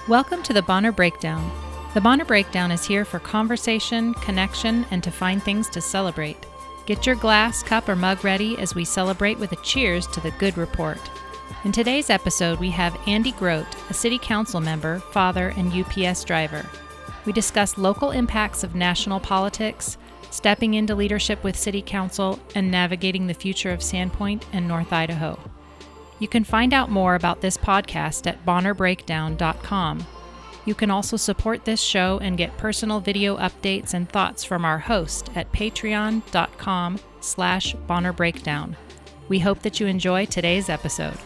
Welcome to the Bonner Breakdown. The Bonner Breakdown is here for conversation, connection, and to find things to celebrate. Get your glass, cup, or mug ready as we celebrate with a cheers to the good report. In today's episode, we have Andy Groat, a city council member, father, and UPS driver. We discuss local impacts of national politics, stepping into leadership with city council, and navigating the future of Sandpoint and North Idaho. You can find out more about this podcast at bonnerbreakdown.com. You can also support this show and get personal video updates and thoughts from our host at patreon.com/bonnerbreakdown. We hope that you enjoy today's episode.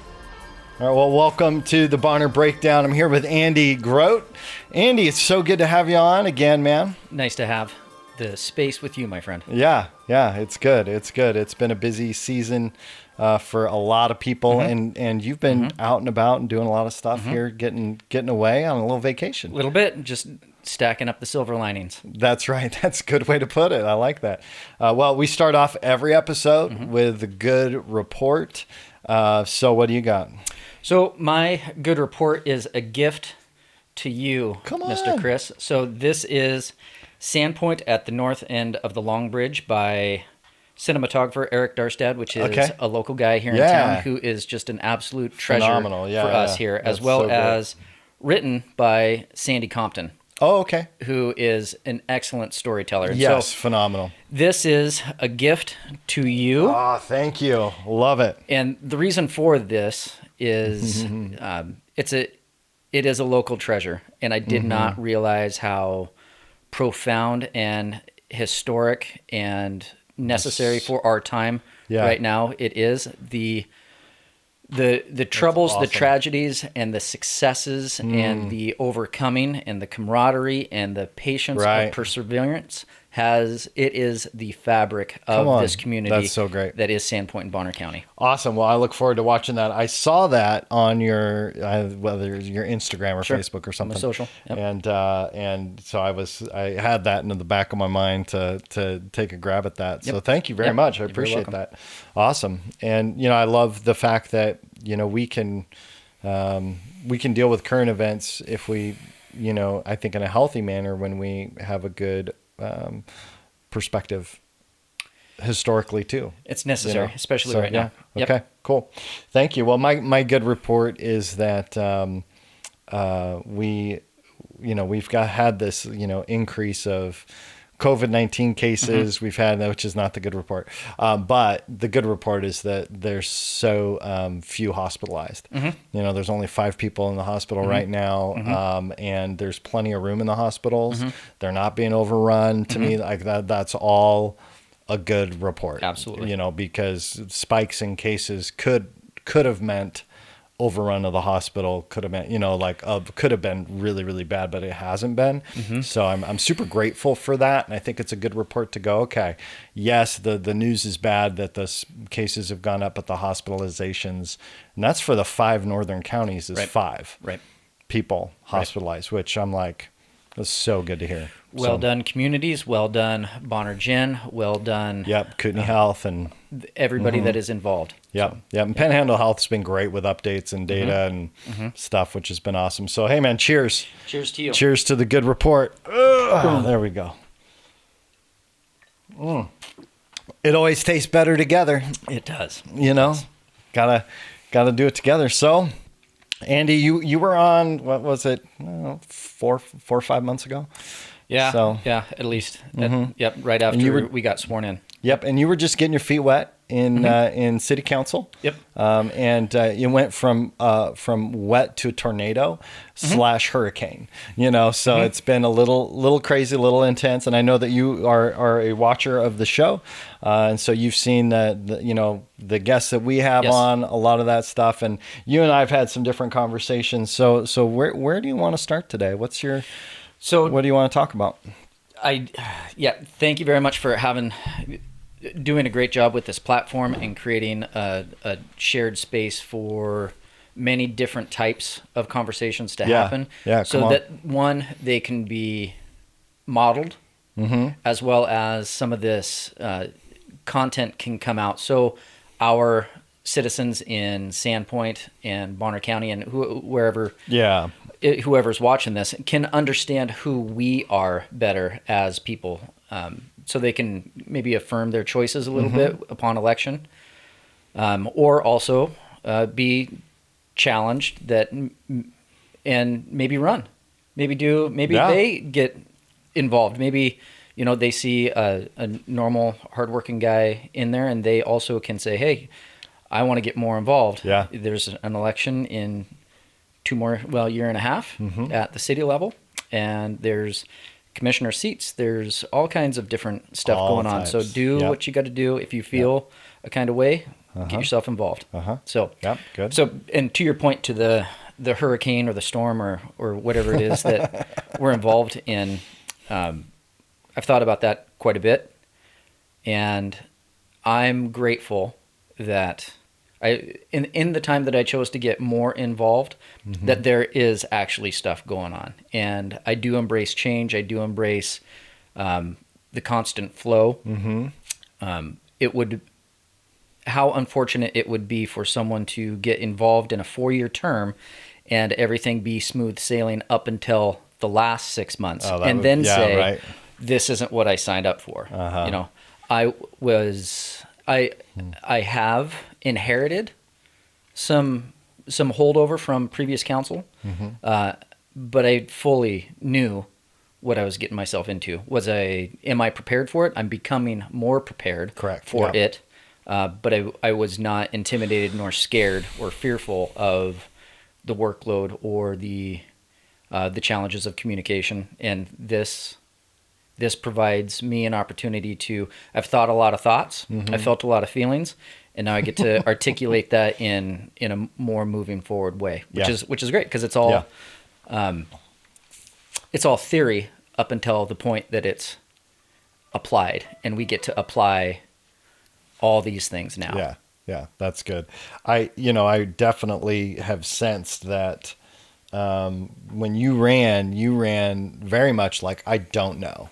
All right, well, welcome to the Bonner Breakdown. I'm here with Andy Groat. Andy, it's so good to have you on again, man. Nice to have the space with you, my friend. Yeah, it's good. It's been a busy season for a lot of people, and you've been out and about and doing a lot of stuff here, getting away on a little vacation. A little bit, just stacking up the silver linings. That's right. That's a good way to put it. I like that. Well, we start off every episode with the good report. So what do you got? So my good report is a gift to you, Come on. Mr. Chris. So this is Sandpoint at the north end of the Long Bridge by cinematographer Eric Darstad, which is a local guy here in town who is just an absolute treasure for us here, as well as written by Sandy Compton. Oh, okay. Who is an excellent storyteller. Yes, so phenomenal. This is a gift to you. Oh, thank you. Love it. And the reason for this is it is a local treasure, and I did not realize how profound and historic and necessary for our time right now it is. The troubles, the tragedies, and the successes, and the overcoming, and the camaraderie, and the patience and perseverance it is the fabric of this community. That's so great. That is Sandpoint in Bonner County. Awesome. Well, I look forward to watching that. I saw that on your whether it's your Instagram or Facebook or something. Social. Yep. And so I had that in the back of my mind to take a grab at that. So thank you very much. I appreciate that. Awesome. And I love the fact that we can deal with current events if we I think in a healthy manner when we have a good perspective historically too. It's necessary, especially right now. Yep. Okay, cool. Thank you. Well, my good report is that we've had this increase of COVID-19 cases we've had, which is not the good report. But the good report is that there's so few hospitalized. There's only 5 people in the hospital right now, and there's plenty of room in the hospitals. They're not being overrun. To me, like that's all a good report. Absolutely. Because spikes in cases could have meant overrun of the hospital, could have meant could have been really, really bad, but it hasn't been. So I'm super grateful for that, and I think it's a good report to go, okay, yes, the news is bad that the cases have gone up, but the hospitalizations, and that's for the 5 northern counties, is 5 people hospitalized, which I'm like, that's so good to hear. Well done, communities. Well done, Bonner Gin. Well done. Yep, Kootenai Health and everybody that is involved. Yep, and Panhandle Health's been great with updates and data and stuff, which has been awesome. So, hey, man, cheers. Cheers to you. Cheers to the good report. There we go. It always tastes better together. It does. Gotta do it together. So, Andy, you were on, what was it, 4 or 5 months ago? Yeah, so, at least. Right after we got sworn in. Yep, and you were just getting your feet wet in city council. Yep. And you went from wet to tornado / hurricane. So it's been a little crazy, a little intense. And I know that you are a watcher of the show, and so you've seen the guests that we have on, a lot of that stuff. And you and I have had some different conversations. So where do you want to start today? What do you want to talk about? Thank you very much for doing a great job with this platform and creating a shared space for many different types of conversations to happen. So that one, they can be modeled, as well as some of this content can come out. So our citizens in Sandpoint and Bonner County and wherever Yeah. whoever's watching this can understand who we are better as people, so they can maybe affirm their choices a little bit upon election, or also be challenged and maybe run, maybe they get involved. Maybe, they see a normal, hardworking guy in there, and they also can say, hey, I want to get more involved. Yeah. There's an election in year and a half at the city level, and there's commissioner seats. There's all kinds of different stuff going on. So do what you got to do. If you feel a kind of way, get yourself involved. So, good. So, and to your point, to the hurricane or the storm or whatever it is that we're involved in, I've thought about that quite a bit, and I'm grateful that in the time that I chose to get more involved, that there is actually stuff going on. And I do embrace change. I do embrace the constant flow. How unfortunate it would be for someone to get involved in a 4-year term and everything be smooth sailing up until the last 6 months, this isn't what I signed up for. I have inherited some holdover from previous council, but I fully knew what I was getting myself into. Am I prepared for it? I'm becoming more prepared for it, but I was not intimidated nor scared or fearful of the workload or the challenges of communication. And this provides me an opportunity I've thought a lot of thoughts, I felt a lot of feelings, and now I get to articulate that in a more moving forward way, which is great, because it's all theory up until the point that it's applied, and we get to apply all these things now. Yeah, that's good. I definitely have sensed that when you ran very much like, I don't know.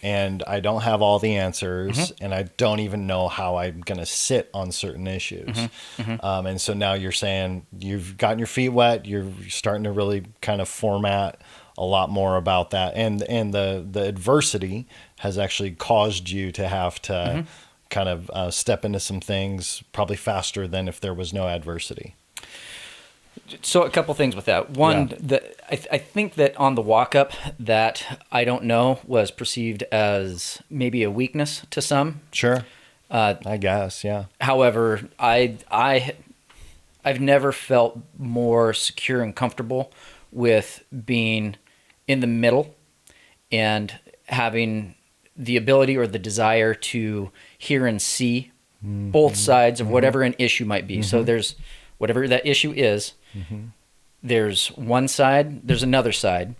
And I don't have all the answers, and I don't even know how I'm going to sit on certain issues. And so now you're saying you've gotten your feet wet, you're starting to really kind of format a lot more about that. And the adversity has actually caused you to have to kind of step into some things probably faster than if there was no adversity. So a couple things with that. One, I think that on the walk-up, that I don't know was perceived as maybe a weakness to some. Sure. I guess, yeah. However, I've never felt more secure and comfortable with being in the middle and having the ability or the desire to hear and see both sides of whatever an issue might be. So there's whatever that issue is, there's one side, there's another side,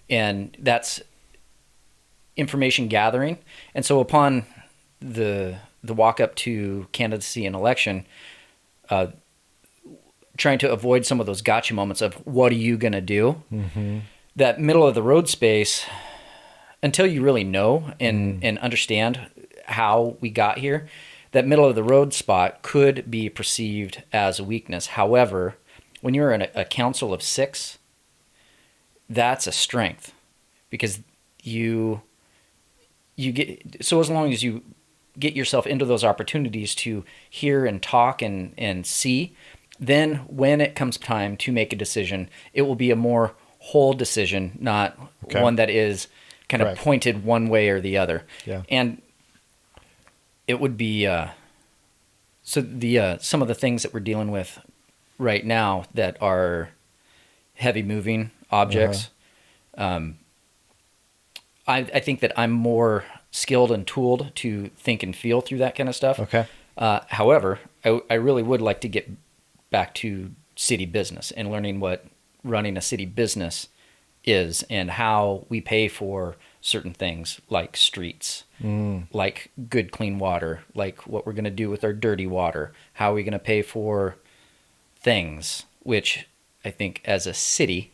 and that's information gathering. And so upon the walk up to candidacy and election, trying to avoid some of those gotcha moments of what are you going to do? That middle of the road space, until you really know and understand how we got here, that middle of the road spot could be perceived as a weakness. However, when you're in a council of 6, that's a strength, because you get, so as long as you get yourself into those opportunities to hear and talk and see, then when it comes time to make a decision, it will be a more whole decision, not one that is kind of pointed one way or the other. And it would be some of the things that we're dealing with right now that are heavy moving objects. I think that I'm more skilled and tooled to think and feel through that kind of stuff. However, I really would like to get back to city business and learning what running a city business is and how we pay for certain things like streets, like good clean water, like what we're going to do with our dirty water, how are we going to pay for things, which I think as a city,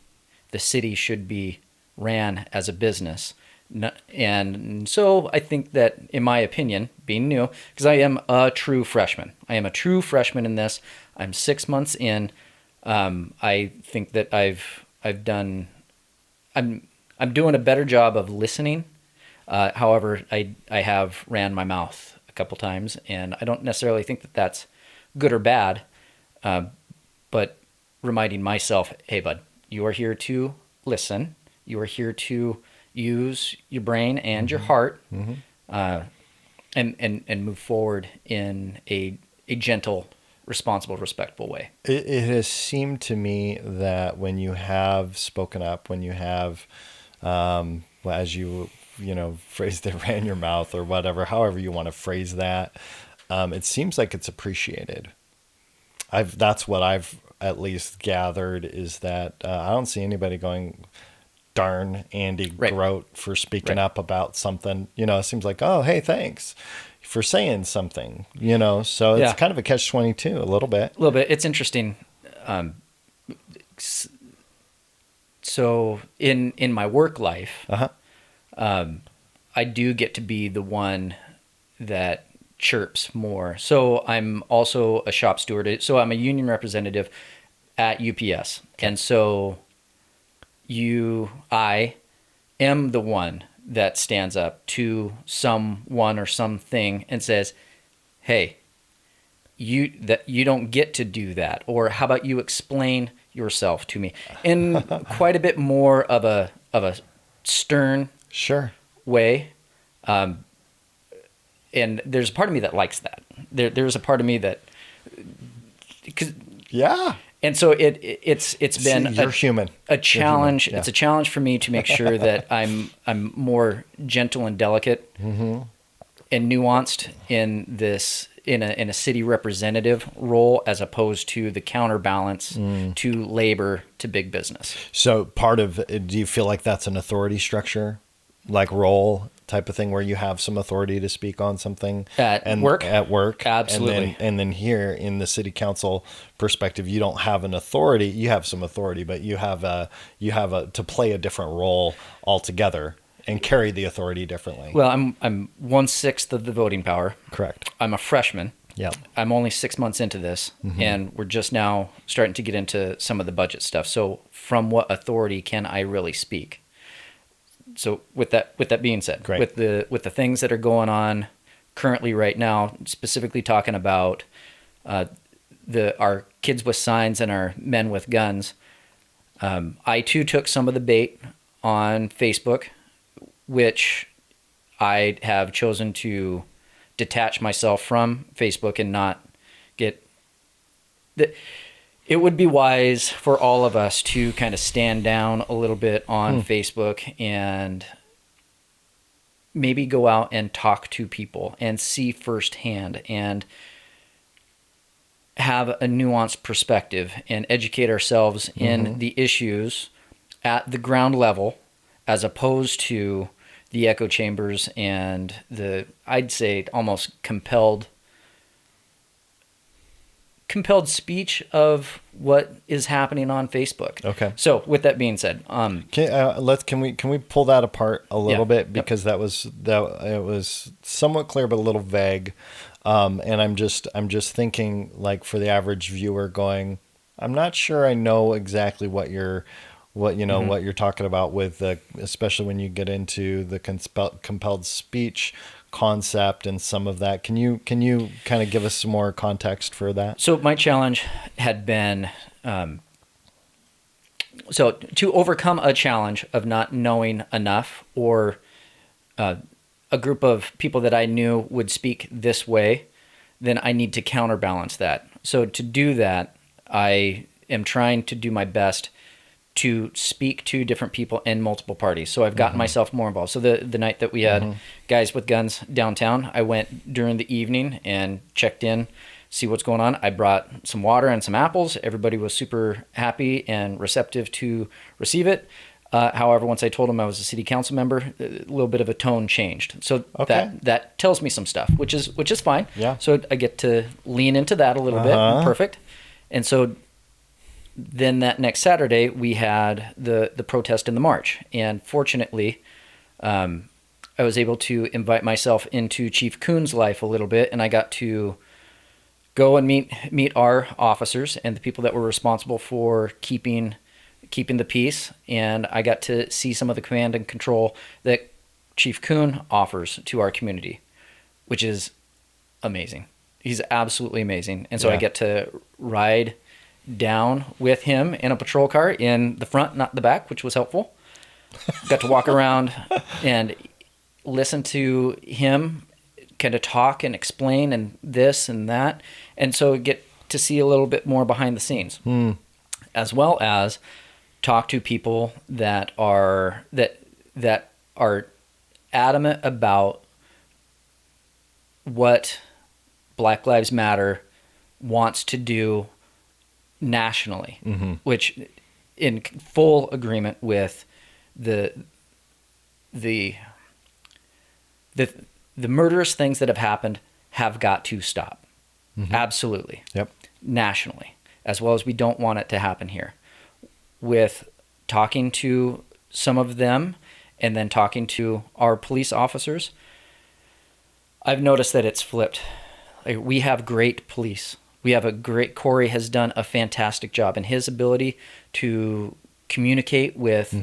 the city should be ran as a business, And so I think that, in my opinion, being new, because I am a true freshman. I am a true freshman in this. I'm 6 months in. I think that I'm doing a better job of listening. However, I have ran my mouth a couple times, and I don't necessarily think that that's good or bad. But reminding myself, hey, bud, you are here to listen. You are here to use your brain and your heart, and move forward in a gentle, responsible, respectful way. It has seemed to me that when you have spoken up, when you have, as you phrased it, ran your mouth or whatever, however you want to phrase that, it seems like it's appreciated. That's what I've at least gathered, is that I don't see anybody going, darn Andy Groat for speaking up about something. It seems like, oh, hey, thanks for saying something, so it's kind of a catch-22 a little bit. It's interesting. So in my work life, I do get to be the one that chirps more. So I'm also a shop steward. So I'm a union representative at UPS. Okay. And so I am the one that stands up to someone or something and says, hey, you don't get to do that. Or how about you explain yourself to me in quite a bit more of a stern way. And there's a part of me that likes that. There's a part of me that, and so it's been you're human. A challenge. Yeah. It's a challenge for me to make sure that I'm more gentle and delicate and nuanced in this in a city representative role, as opposed to the counterbalance to labor, to big business. So do you feel like that's an authority structure, like role type of thing, where you have some authority to speak on something at work? Absolutely. And then here in the city council perspective, you don't have an authority. You have some authority, but you have to play a different role altogether and carry the authority differently. Well, I'm 1/6 of the voting power. Correct. I'm a freshman. Yeah. I'm only 6 months into this, and we're just now starting to get into some of the budget stuff. So from what authority can I really speak? So with that being said, Great. with the things that are going on currently right now, specifically talking about our kids with signs and our men with guns, I too took some of the bait on Facebook, which I have chosen to detach myself from Facebook and not get the. It would be wise for all of us to kind of stand down a little bit on Facebook and maybe go out and talk to people and see firsthand and have a nuanced perspective and educate ourselves in the issues at the ground level, as opposed to the echo chambers and I'd say almost compelled speech of what is happening on Facebook. Okay. So with that being said, can we pull that apart a little bit, because it was somewhat clear but a little vague, and I'm just thinking, like, for the average viewer going, I'm not sure I know exactly what you're talking about with especially when you get into the compelled speech concept and some of that. Can you kind of give us some more context for that? So my challenge had been so to overcome a challenge of not knowing enough, or a group of people that I knew would speak this way, then I need to counterbalance that. So to do that, I am trying to do my best to speak to different people in multiple parties. So I've gotten myself more involved. So the night that we had guys with guns downtown, I went during the evening and checked in, see what's going on. I brought some water and some apples. Everybody was super happy and receptive to receive it. However, once I told them I was a city council member, a little bit of a tone changed. So that tells me some stuff, which is fine. Yeah. So I get to lean into that a little bit. Perfect. And so then that next Saturday, we had the protest and the march. And fortunately, I was able to invite myself into Chief Coon's life a little bit, and I got to go and meet our officers and the people that were responsible for keeping the peace. And I got to see some of the command and control that Chief Coon offers to our community, which is amazing. He's absolutely amazing. And so I get to ride down with him in a patrol car in the front, not the back, which was helpful. Got to walk around and listen to him kind of talk and explain and this and that. And so get to see a little bit more behind the scenes, as well as talk to people that are adamant about what Black Lives Matter wants to do nationally, which in full agreement with the murderous things that have happened have got to stop. Absolutely. Yep. Nationally, as well as we don't want it to happen here. With talking to some of them and then talking to our police officers, I've noticed that it's flipped. Like, we have great police. Corey has done a fantastic job in his ability to communicate with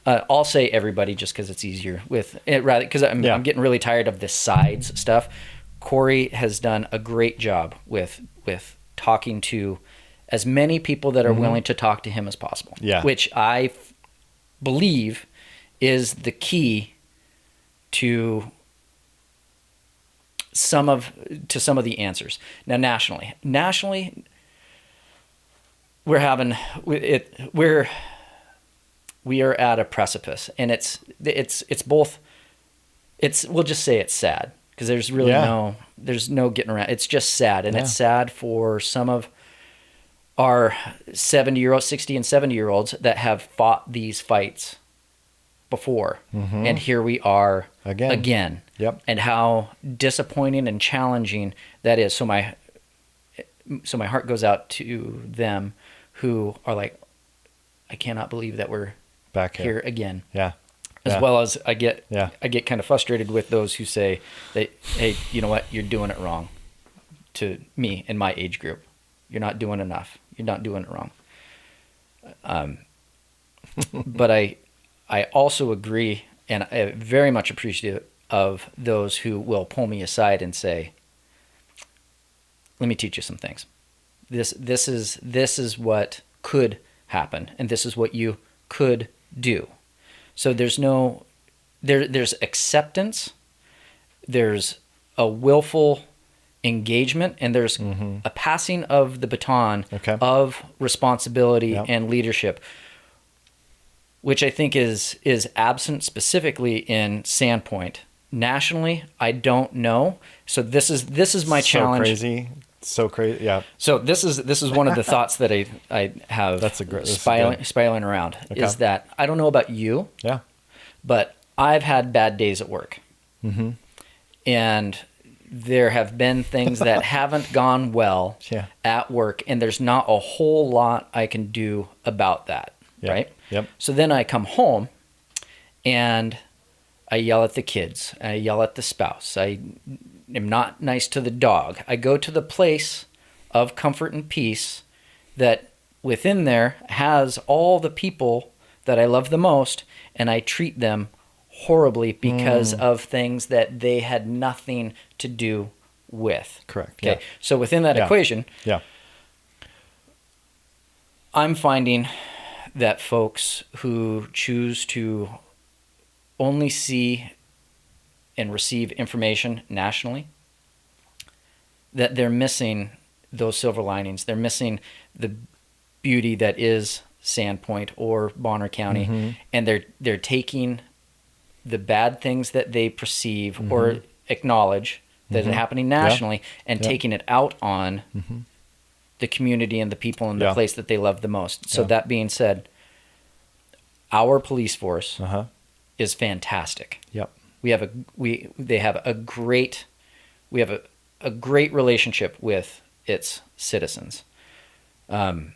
I'll say everybody just because it's easier with it, rather because I'm getting really tired of this sides stuff. Corey has done a great job with talking to as many people that are willing to talk to him as possible. Yeah. Which I believe is the key to some of the answers. Now, nationally, we are at a precipice, and it's both. We'll just say it's sad, because there's really there's no getting around. It's just sad, and it's sad for some of our 60 and 70-year-olds that have fought these fights before, and here we are again. Yep. And how disappointing and challenging that is. So my heart goes out to them who are like, I cannot believe that we're back here again. Yeah. As well as I get kind of frustrated with those who say that, hey, you know what, you're doing it wrong. To me in my age group, you're not doing enough. You're not doing it wrong. But I also agree, and I very much appreciate of those who will pull me aside and say, let me teach you some things. This is what could happen, and this is what you could do. So there's acceptance, there's a willful engagement, and there's a passing of the baton of responsibility and leadership, which I think is absent specifically in Sandpoint. Nationally, I don't know. So this is my challenge. So crazy, yeah. So this is one of the thoughts that I have. That's spiraling around. Is that I don't know about you. Yeah. But I've had bad days at work, and there have been things that haven't gone well at work, and there's not a whole lot I can do about that. Right. Yep. So then I come home, and I yell at the kids. I yell at the spouse. I am not nice to the dog. I go to the place of comfort and peace that within there has all the people that I love the most, and I treat them horribly because of things that they had nothing to do with. Correct. Okay. Yeah. So within that equation, I'm finding that folks who choose to only see and receive information nationally, that they're missing those silver linings. They're missing the beauty that is Sandpoint or Bonner County, and they're taking the bad things that they perceive or acknowledge that are happening nationally and taking it out on the community and the people in the place that they love the most. So that being said, our police force is fantastic. Yep. We have a great relationship with its citizens. And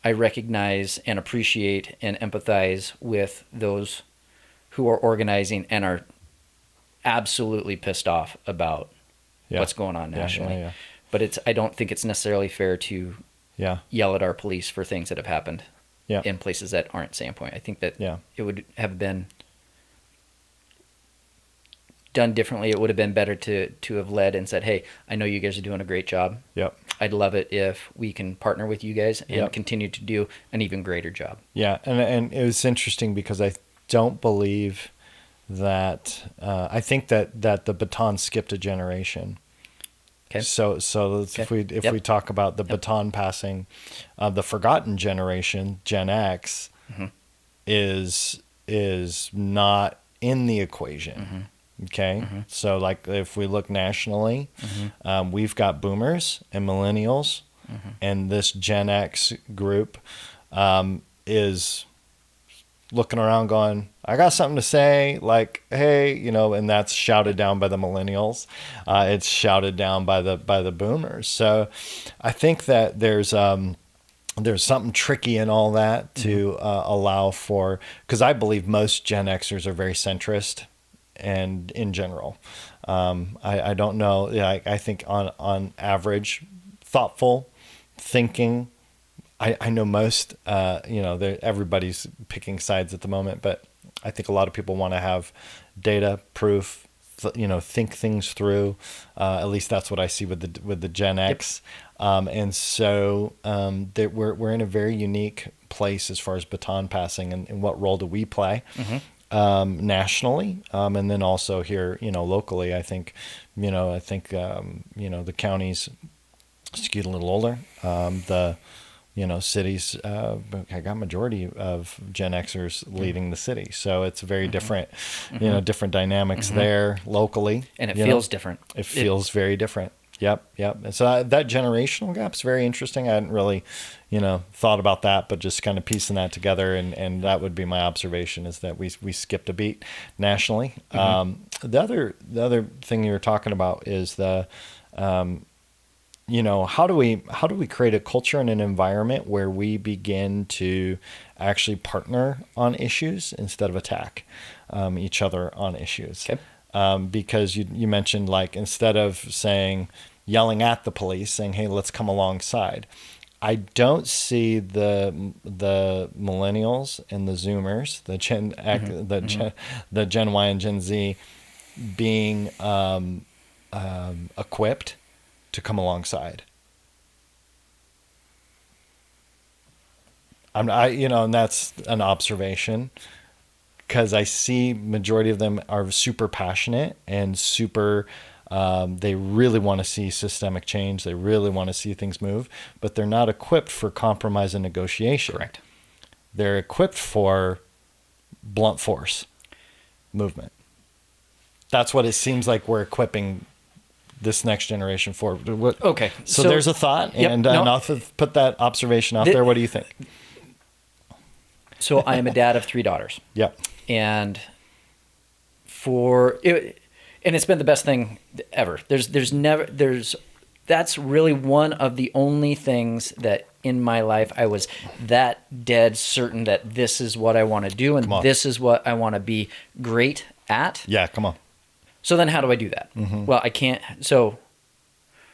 I recognize and appreciate and empathize with those who are organizing and are absolutely pissed off about what's going on nationally. But I don't think it's necessarily fair to yell at our police for things that have happened in places that aren't Sandpoint. I think that it would have been done differently. It would have been better to have led and said, hey, I know you guys are doing a great job. Yep. I'd love it if we can partner with you guys and continue to do an even greater job. Yeah, and it was interesting because I don't believe that I think that the baton skipped a generation. Okay. So if we talk about the baton passing, the forgotten generation, Gen X, is not in the equation. Okay. So like if we look nationally, we've got boomers and millennials, and this Gen X group is looking around going, I got something to say, like, hey, and that's shouted down by the millennials. It's shouted down by the boomers. So I think that there's something tricky in all that to allow for, because I believe most Gen Xers are very centrist. And in general, I don't know. I think on average, thoughtful, thinking. I know most. Everybody's picking sides at the moment, but I think a lot of people want to have data, proof. Think things through. At least that's what I see with the Gen X. And so that we're in a very unique place as far as baton passing and what role do we play. Nationally, and then also here, locally, I think the counties skewed a little older. Cities, I got majority of Gen Xers leading the city, so it's very different, different dynamics there locally, and it feels different. It feels very different. Yep. And so that generational gap is very interesting. I hadn't really, thought about that, but just kind of piecing that together, and that would be my observation, is that we skipped a beat nationally. The other thing you were talking about is how do we create a culture and an environment where we begin to actually partner on issues instead of attack each other on issues. Okay. Because you mentioned, like, instead of yelling at the police, saying, hey, let's come alongside. I don't see the millennials and the Zoomers, the Gen the Gen Y and Gen Z being equipped to come alongside. And that's an observation, because I see majority of them are super passionate and super, they really want to see systemic change. They really want to see things move, but they're not equipped for compromise and negotiation. Correct. They're equipped for blunt force movement. That's what it seems like we're equipping this next generation for. Okay. So there's a thought, and I'll put that observation out there. What do you think? So I am a dad of 3 daughters. Yep. And it's been the best thing ever. That's really one of the only things that in my life I was that dead certain that this is what I want to do, and this is what I want to be great at. Yeah, come on. So then how do I do that? Well, I can't. So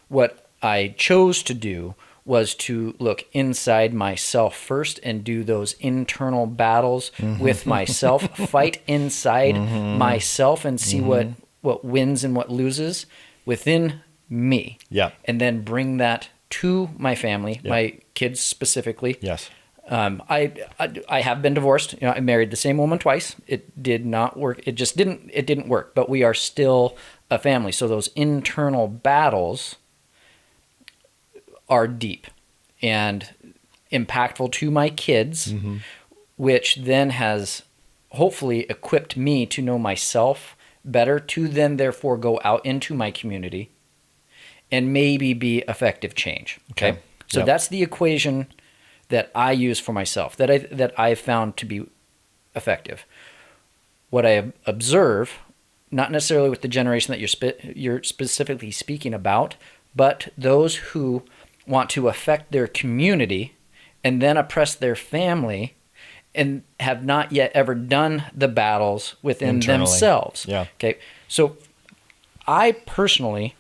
what I chose to do was to look inside myself first and do those internal battles with myself, fight inside myself, and see what wins and what loses within me. Yeah. And then bring that to my family, my kids specifically. Yes. I have been divorced. I married the same woman twice. It did not work. It didn't work, but we are still a family. So those internal battles are deep and impactful to my kids, which then has hopefully equipped me to know myself better, to then therefore go out into my community and maybe be effective change. Okay. So that's the equation that I use for myself, that I found to be effective. What I observe, not necessarily with the generation that you're specifically speaking about, but those who want to affect their community and then oppress their family and have not yet ever done the battles within Internally. themselves. Yeah. Okay. So I personally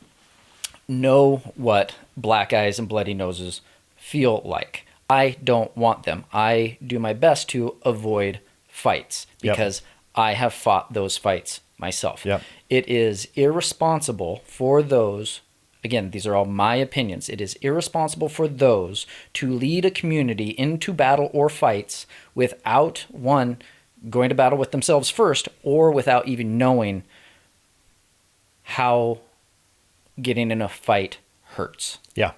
know what black eyes and bloody noses feel like. I don't want them. I do my best to avoid fights because I have fought those fights myself. Yep. It is irresponsible for those, again, these are all my opinions. It is irresponsible for those to lead a community into battle or fights without, one, going to battle with themselves first, or without even knowing how getting in a fight hurts. Yeah.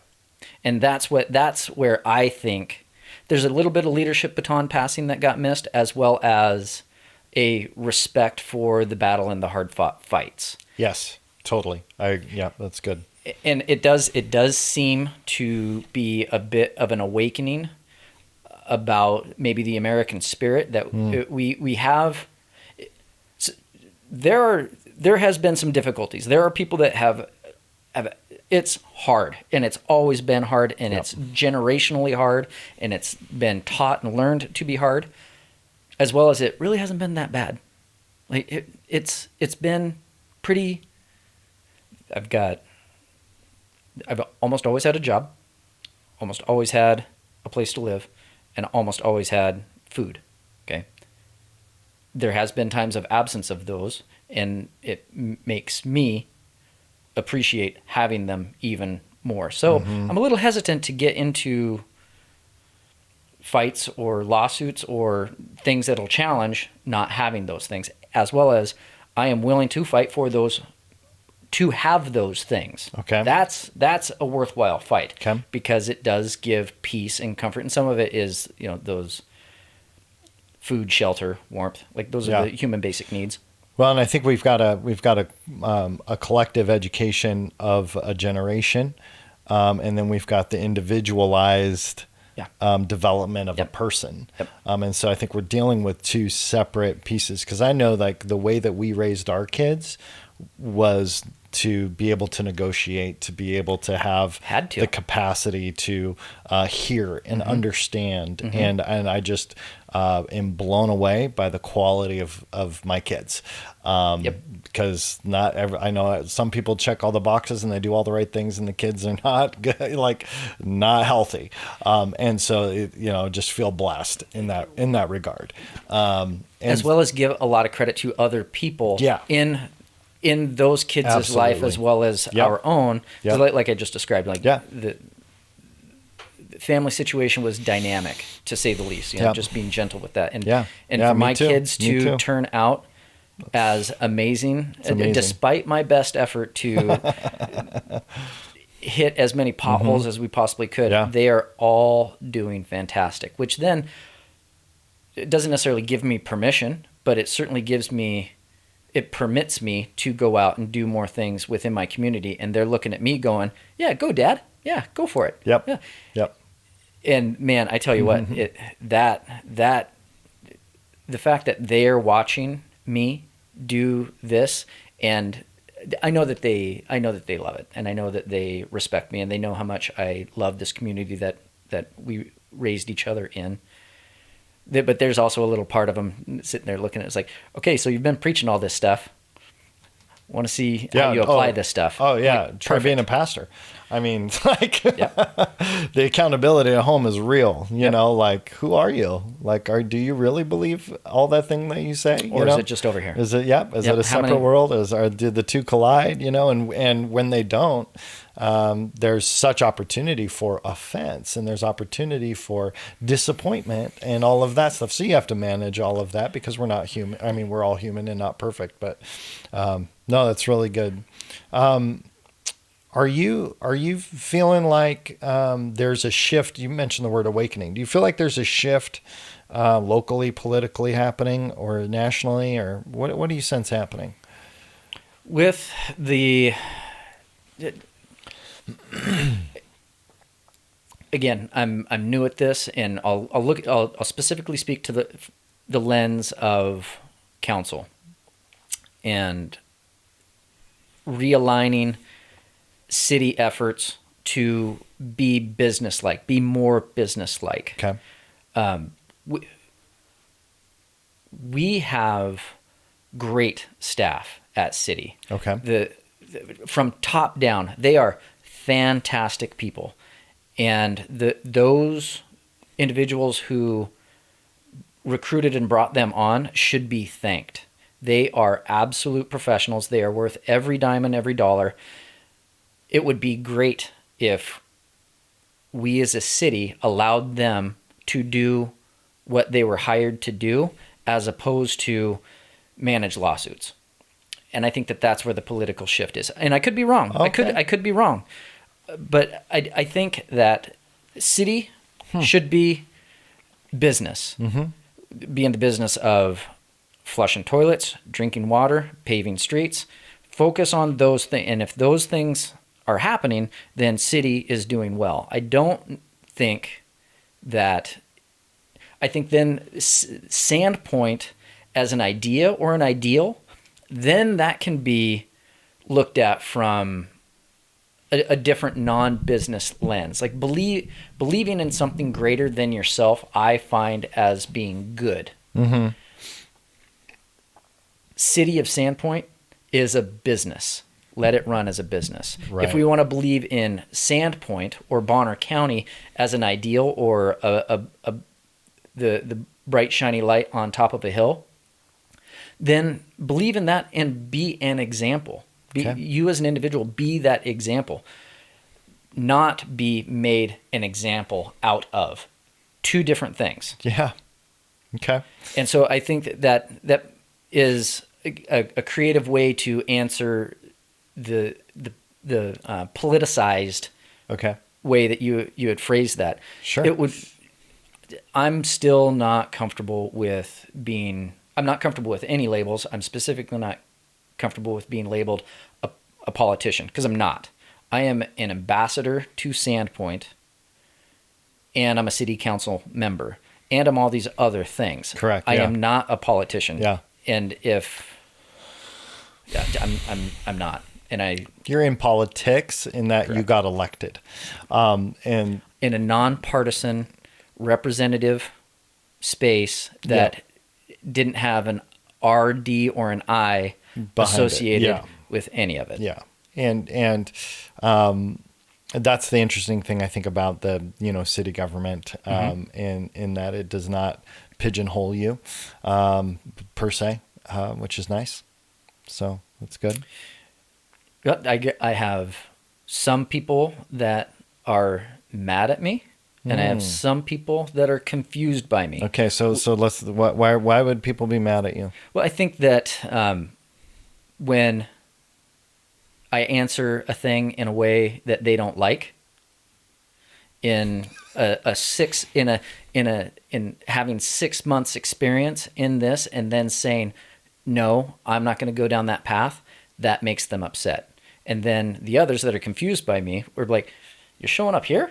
And that's where I think there's a little bit of leadership baton passing that got missed, as well as a respect for the battle and the hard fought fights. Yes, totally. Yeah, that's good. And it does seem to be a bit of an awakening about maybe the American spirit that we have. There has been some difficulties. There are people that have it's hard, and it's always been hard, and it's generationally hard, and it's been taught and learned to be hard, as well as it really hasn't been that bad. Like it's been pretty. I've almost always had a job, almost always had a place to live, and almost always had food. Okay. There has been times of absence of those, and it makes me appreciate having them even more. So I'm a little hesitant to get into fights or lawsuits or things that'll challenge not having those things, as well as I am willing to fight for those, to have those things. Okay. That's a worthwhile fight. Okay. Because it does give peace and comfort, and some of it is, those food, shelter, warmth, like those are the human basic needs. Well, and I think we've got a collective education of a generation, and then we've got the individualized development of a person. Yep. And so I think we're dealing with two separate pieces, because I know like the way that we raised our kids was to be able to negotiate, to be able to have the capacity to hear and understand. And I just am blown away by the quality of my kids. Because I know some people check all the boxes and they do all the right things, and the kids are not good, like not healthy. And so, just feel blessed in that regard. As well as give a lot of credit to other people in those kids' life, as well as our own. Like I just described, the family situation was dynamic, to say the least. Just being gentle with that, and for my kids to turn out as amazing, despite my best effort to hit as many potholes as we possibly could, they are all doing fantastic. Which then, it doesn't necessarily give me permission, but it certainly it permits me to go out and do more things within my community. And they're looking at me going, yeah, go Dad. Yeah, go for it. Yep. And man, I tell you what, the fact that they're watching me do this, and I know that they love it, and I know that they respect me, and they know how much I love this community that we raised each other in. But there's also a little part of them sitting there looking at it. It's like, okay, so you've been preaching all this stuff. Want to see how you apply this stuff. Oh, yeah. Try being a pastor. I mean, the accountability at home is real. You know, like, who are you? Like, do you really believe all that thing that you say? Or is it just over here? Is it, is it a separate world? Did the two collide? And when they don't, there's such opportunity for offense, and there's opportunity for disappointment and all of that stuff. So you have to manage all of that, because we're not human. I mean, we're all human and not perfect, but no, that's really good. Are you feeling like there's a shift? You mentioned the word awakening. Do you feel like there's a shift locally, politically happening, or nationally, or what do you sense happening? With again, I'm new at this, and I'll specifically speak to the lens of council and realigning city efforts to be businesslike, be more businesslike. Okay. We have great staff at City. Okay. From top down, they are fantastic people. And those individuals who recruited and brought them on should be thanked. They are absolute professionals. They are worth every dime and every dollar. It would be great if we as a city allowed them to do what they were hired to do, as opposed to manage lawsuits. And I think that that's where the political shift is. And I could be wrong. Okay. I could be wrong. But I think that city should be business. Be in the business of flushing toilets, drinking water, paving streets. Focus on those things. And if those things are happening, then city is doing well. I don't think that... I think then Sandpoint as an idea or an ideal, then that can be looked at from a different non-business lens. Like believing in something greater than yourself, I find as being good. City of Sandpoint is a business. Let it run as a business. Right. If we want to believe in Sandpoint or Bonner County as an ideal or the bright shiny light on top of a hill, then believe in that and be an example. You as an individual, be that example. Not be made an example out of. Two different things. Yeah. Okay. And so I think that is a creative way to answer the politicized way that you had phrased that. Sure. I'm still not comfortable with I'm not comfortable with any labels. I'm specifically not comfortable with being labeled a politician, because I'm not. I am an ambassador to Sandpoint, and I'm a city council member, and I'm all these other things. Correct. I am not a politician. Yeah. And I'm not. And you're in politics in that you got elected, and in a nonpartisan representative space that didn't have an RD or an I associated with any of it. Yeah. And that's the interesting thing I think about the, city government, in that it does not pigeonhole you, per se, which is nice. So that's good. I have some people that are mad at me, and I have some people that are confused by me. Okay, so why would people be mad at you? Well, I think that when I answer a thing in a way that they don't like, in having 6 months experience in this, and then saying, no, I'm not going to go down that path, that makes them upset. And then the others that are confused by me were like, you're showing up here?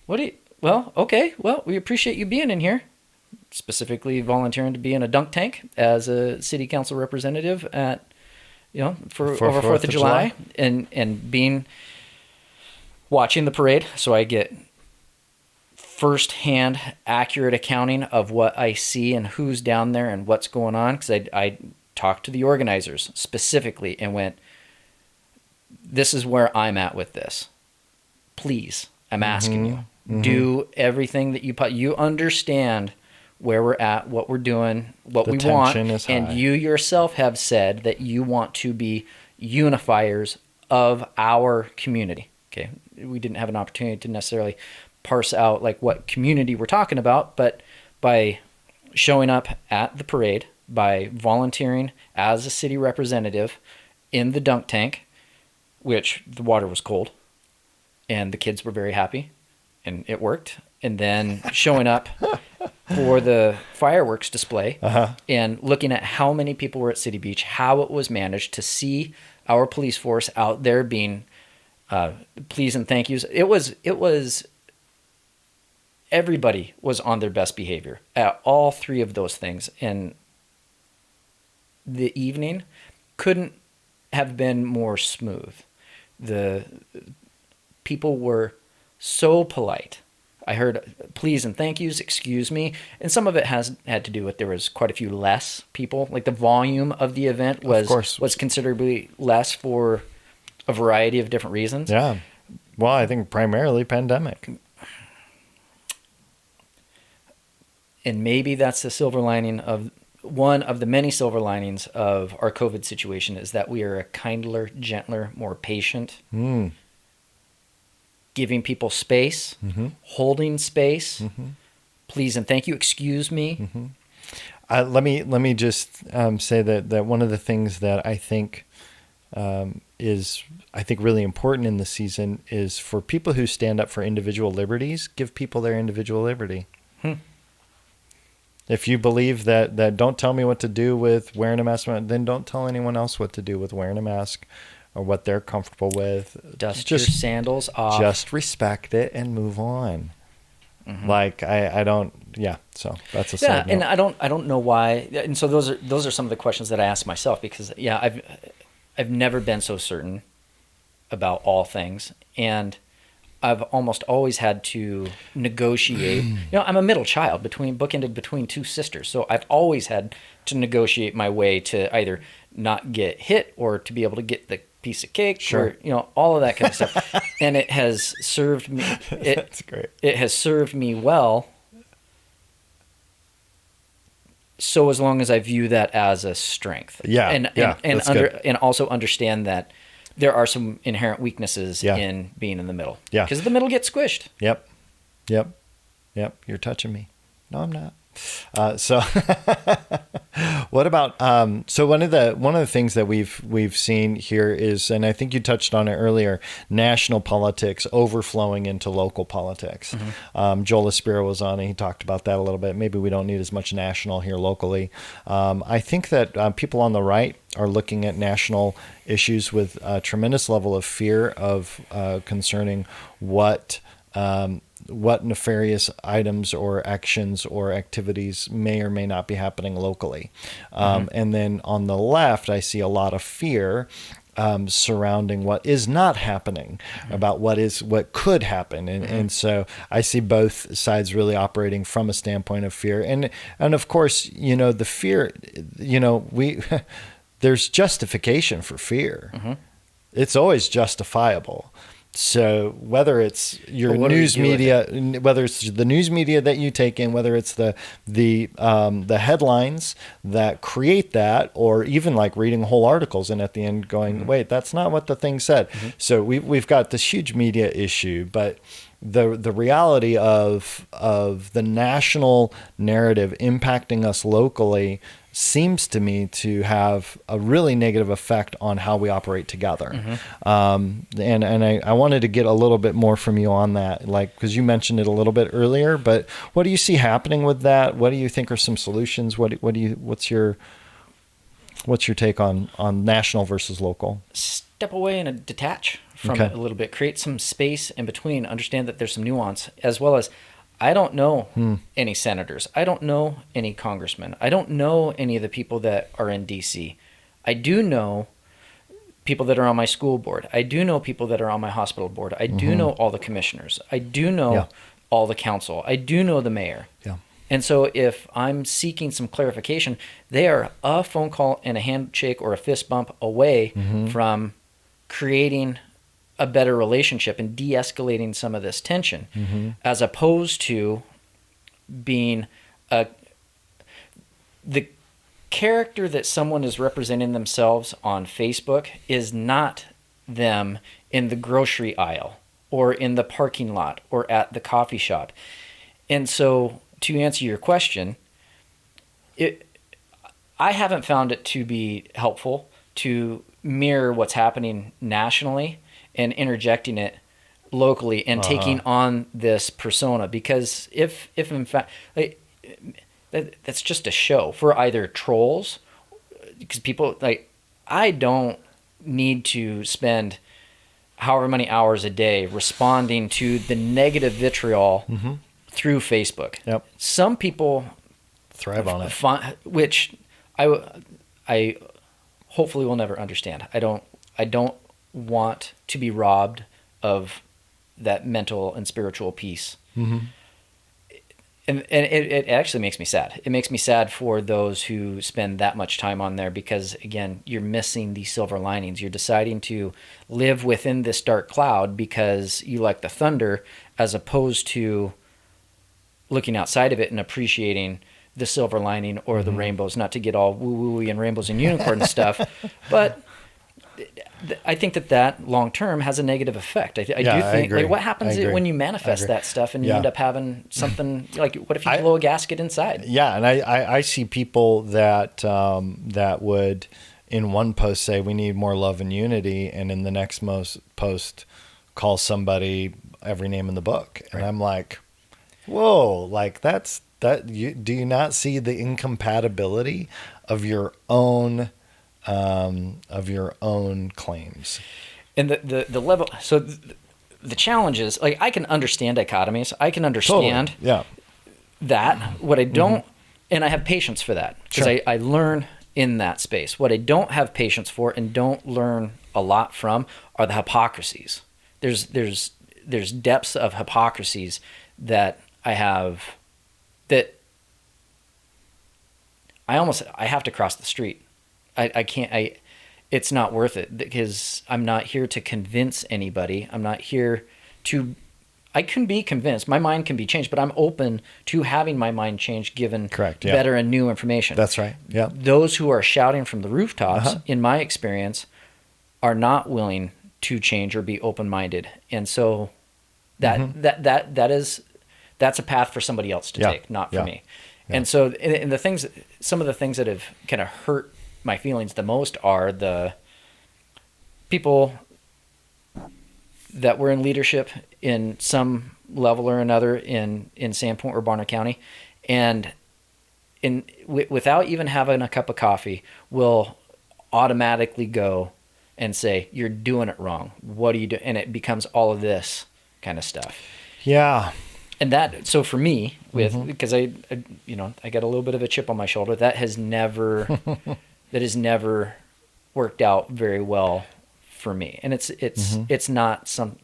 Okay, well, we appreciate you being in here. Specifically volunteering to be in a dunk tank as a city council representative at, for over 4th of July. And watching the parade. So I get firsthand accurate accounting of what I see and who's down there and what's going on. Because I talked to the organizers specifically and went, this is where I'm at with this. Please, I'm asking you. Do everything that you understand where we're at, what we're doing, what we want. And you yourself have said that you want to be unifiers of our community. Okay. We didn't have an opportunity to necessarily parse out like what community we're talking about, but by showing up at the parade, by volunteering as a city representative in the dunk tank, which the water was cold and the kids were very happy and it worked. And then showing up for the fireworks display and looking at how many people were at City Beach, how it was managed, to see our police force out there being please and thank yous. It was everybody was on their best behavior at all three of those things. And the evening couldn't have been more smooth. The people were so polite. I heard please and thank yous, excuse me, and some of it had to do with there was quite a few less people. Like the volume of the event was considerably less for a variety of different reasons. Yeah. Well, I think primarily pandemic. And maybe that's the silver lining of one of the many silver linings of our COVID situation is that we are a kindler, gentler, more patient, giving people space, holding space, please and thank you, excuse me. Let me just say that one of the things that I think is really important in the season is for people who stand up for individual liberties, give people their individual liberty. If you believe that don't tell me what to do with wearing a mask, then don't tell anyone else what to do with wearing a mask or what they're comfortable with. Dust your sandals off. Just respect it and move on. Like I don't, so that's a side note. And I don't know why. And so those are some of the questions that I ask myself because I've never been so certain about all things, and I've almost always had to negotiate. I'm a middle child bookended between two sisters, so I've always had to negotiate my way to either not get hit or to be able to get the piece of cake, or all of that kind of stuff. And it has served me. That's great. It has served me well. So as long as I view that as a strength, and also understand that there are some inherent weaknesses in being in the middle. Yeah. Because the middle gets squished. Yep. You're touching me. No, I'm not. So what about, so one of the things that we've seen here is, and I think you touched on it earlier, national politics overflowing into local politics. Joel Espiro was on and he talked about that a little bit. Maybe we don't need as much national here locally. I think that people on the right are looking at national issues with a tremendous level of fear of concerning what nefarious items or actions or activities may or may not be happening locally. And then on the left, I see a lot of fear surrounding what is not happening, about what could happen. And so I see both sides really operating from a standpoint of fear. And of course, the fear, there's justification for fear. It's always justifiable. So whether it's your news media, whether it's the news media that you take in, whether it's the headlines that create that, or even like reading whole articles and at the end going, wait, that's not what the thing said. So we've got this huge media issue, but the reality of the national narrative impacting us locally seems to me to have a really negative effect on how we operate together. And I wanted to get a little bit more from you on that, like, because you mentioned it a little bit earlier, but what do you see happening with that? What do you think are some solutions? What's your take on national versus local? Step away and detach from it a little bit, create some space in between, understand that there's some nuance, as well as I don't know any senators. I don't know any congressmen. I don't know any of the people that are in D.C. I do know people that are on my school board. I do know people that are on my hospital board. I do know all the commissioners. I do know all the council. I do know the mayor. Yeah. And so if I'm seeking some clarification, they are a phone call and a handshake or a fist bump away from creating a better relationship and de-escalating some of this tension, as opposed to being the character that someone is representing themselves on Facebook is not them in the grocery aisle or in the parking lot or at the coffee shop. And so to answer your question, I haven't found it to be helpful to mirror what's happening nationally and interjecting it locally and taking on this persona, because if in fact that's just a show for either trolls, because people I don't need to spend however many hours a day responding to the negative vitriol through Facebook. Yep. Some people thrive on it, which I hopefully will never understand. I don't want to be robbed of that mental and spiritual peace. And it actually makes me sad. It makes me sad for those who spend that much time on there because, again, you're missing the silver linings. You're deciding to live within this dark cloud because you like the thunder, as opposed to looking outside of it and appreciating the silver lining or the rainbows. Not to get all woo-woo-y and rainbows and unicorn stuff, but I think that long term has a negative effect. I do think, agree. like, what happens when you manifest that stuff and you end up having something like, what if you blow a gasket inside? Yeah, and I see people that that would in one post say we need more love and unity, and in the next post call somebody every name in the book, and I'm like, whoa, like that. Do you not see the incompatibility of your own claims? And the level, so the challenge is, like, I can understand dichotomies. I can understand that. What I don't, and I have patience for that, because I learn in that space. What I don't have patience for and don't learn a lot from are the hypocrisies. There's depths of hypocrisies that I have that I have to cross the street. I can't, it's not worth it, because I'm not here to convince anybody. I'm not here to, I can be convinced. My mind can be changed, but I'm open to having my mind changed given better and new information. That's right. Yeah. Those who are shouting from the rooftops, in my experience, are not willing to change or be open-minded. And so that's a path for somebody else to take, not for me. Yeah. And so, and some of the things that have kind of hurt my feelings the most are the people that were in leadership in some level or another in Sandpoint or Bonner County, and without even having a cup of coffee, will automatically go and say, "You're doing it wrong. What do you do?" And it becomes all of this kind of stuff. Yeah. And that, so for me, because I got a little bit of a chip on my shoulder, that has never worked out very well for me. And it's not some,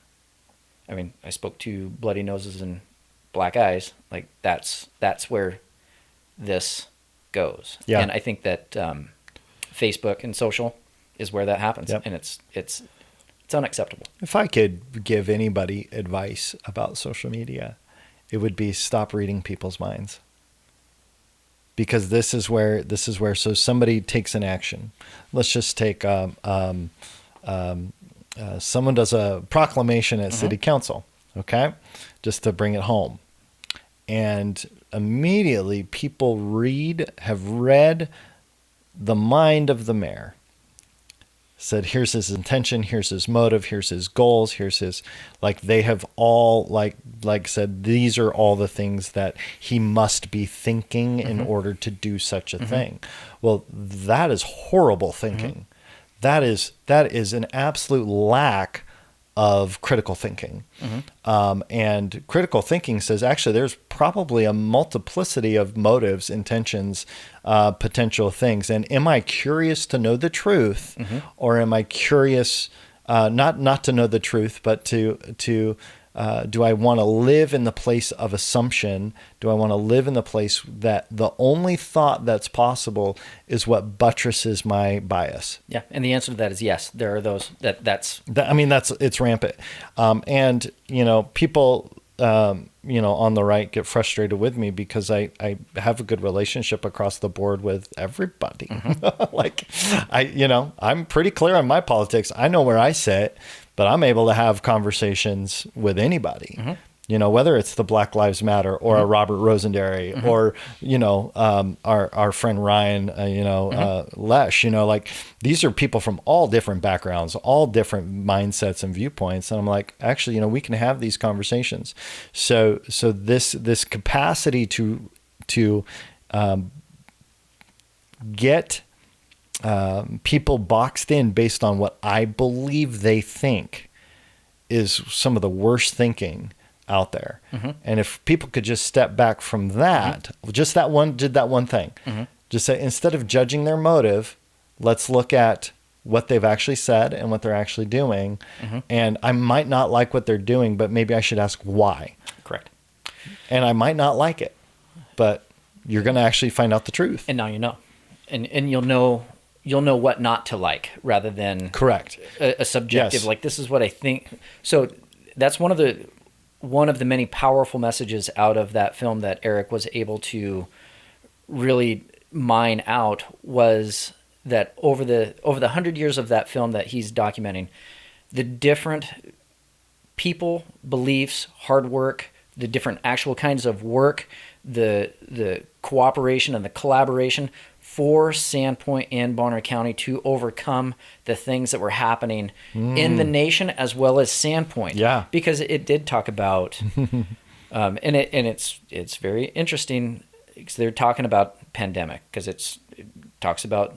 I mean, I spoke to bloody noses and black eyes. Like, that's where this goes. Yeah. And I think that Facebook and social is where that happens. Yep. And it's unacceptable. If I could give anybody advice about social media, it would be stop reading people's minds. Because this is where so somebody takes an action. Let's just take someone does a proclamation at city council, okay, just to bring it home, and immediately people have read the mind of the mayor. Said, here's his intention, here's his motive, here's his goals, here's his, like, they have all like said, these are all the things that he must be thinking in order to do such a thing. Well, that is horrible thinking. That is an absolute lack of critical thinking. And critical thinking says, actually, there's probably a multiplicity of motives, intentions, potential things. And am I curious to know the truth, or am I curious not to know the truth, but to do I want to live in the place of assumption? Do I want to live in the place that the only thought that's possible is what buttresses my bias? Yeah, and the answer to that is yes. There are those it's rampant. And people on the right get frustrated with me because I have a good relationship across the board with everybody. Like, I'm pretty clear on my politics. I know where I sit, but I'm able to have conversations with anybody, whether it's the Black Lives Matter or a Robert Rosenberry or, our friend Ryan, Lesh, like, these are people from all different backgrounds, all different mindsets and viewpoints. And I'm like, actually, we can have these conversations. So this capacity to get people boxed in based on what I believe they think is some of the worst thinking out there. And if people could just step back from that, just did that one thing, just say, instead of judging their motive, let's look at what they've actually said and what they're actually doing. Mm-hmm. And I might not like what they're doing, but maybe I should ask why. Correct. And I might not like it, but you're going to actually find out the truth. And now you know. And you'll know what not to like, rather than Correct. A subjective, Yes. like, this is what I think. So that's one of the many powerful messages out of that film that Eric was able to really mine out, was that over the 100 years of that film that he's documenting, the different people, beliefs, hard work, the different actual kinds of work, the cooperation and the collaboration for Sandpoint and Bonner County to overcome the things that were happening in the nation as well as Sandpoint. Yeah. Because it did talk about, and it's very interesting, because they're talking about pandemic, because it talks about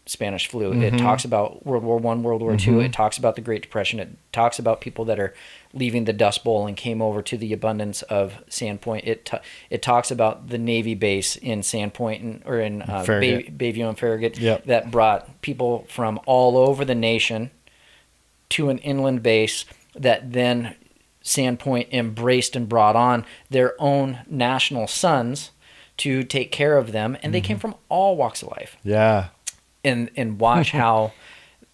Spanish flu. It talks about World War I, World War II. It talks about the Great Depression. It talks about people that are leaving the Dust Bowl and came over to the abundance of Sandpoint. It talks about the Navy base in Sandpoint or in Bayview and Farragut, Yep. that brought people from all over the nation to an inland base, that then Sandpoint embraced and brought on their own national sons to take care of them, and they came from all walks of life. Yeah. And watch how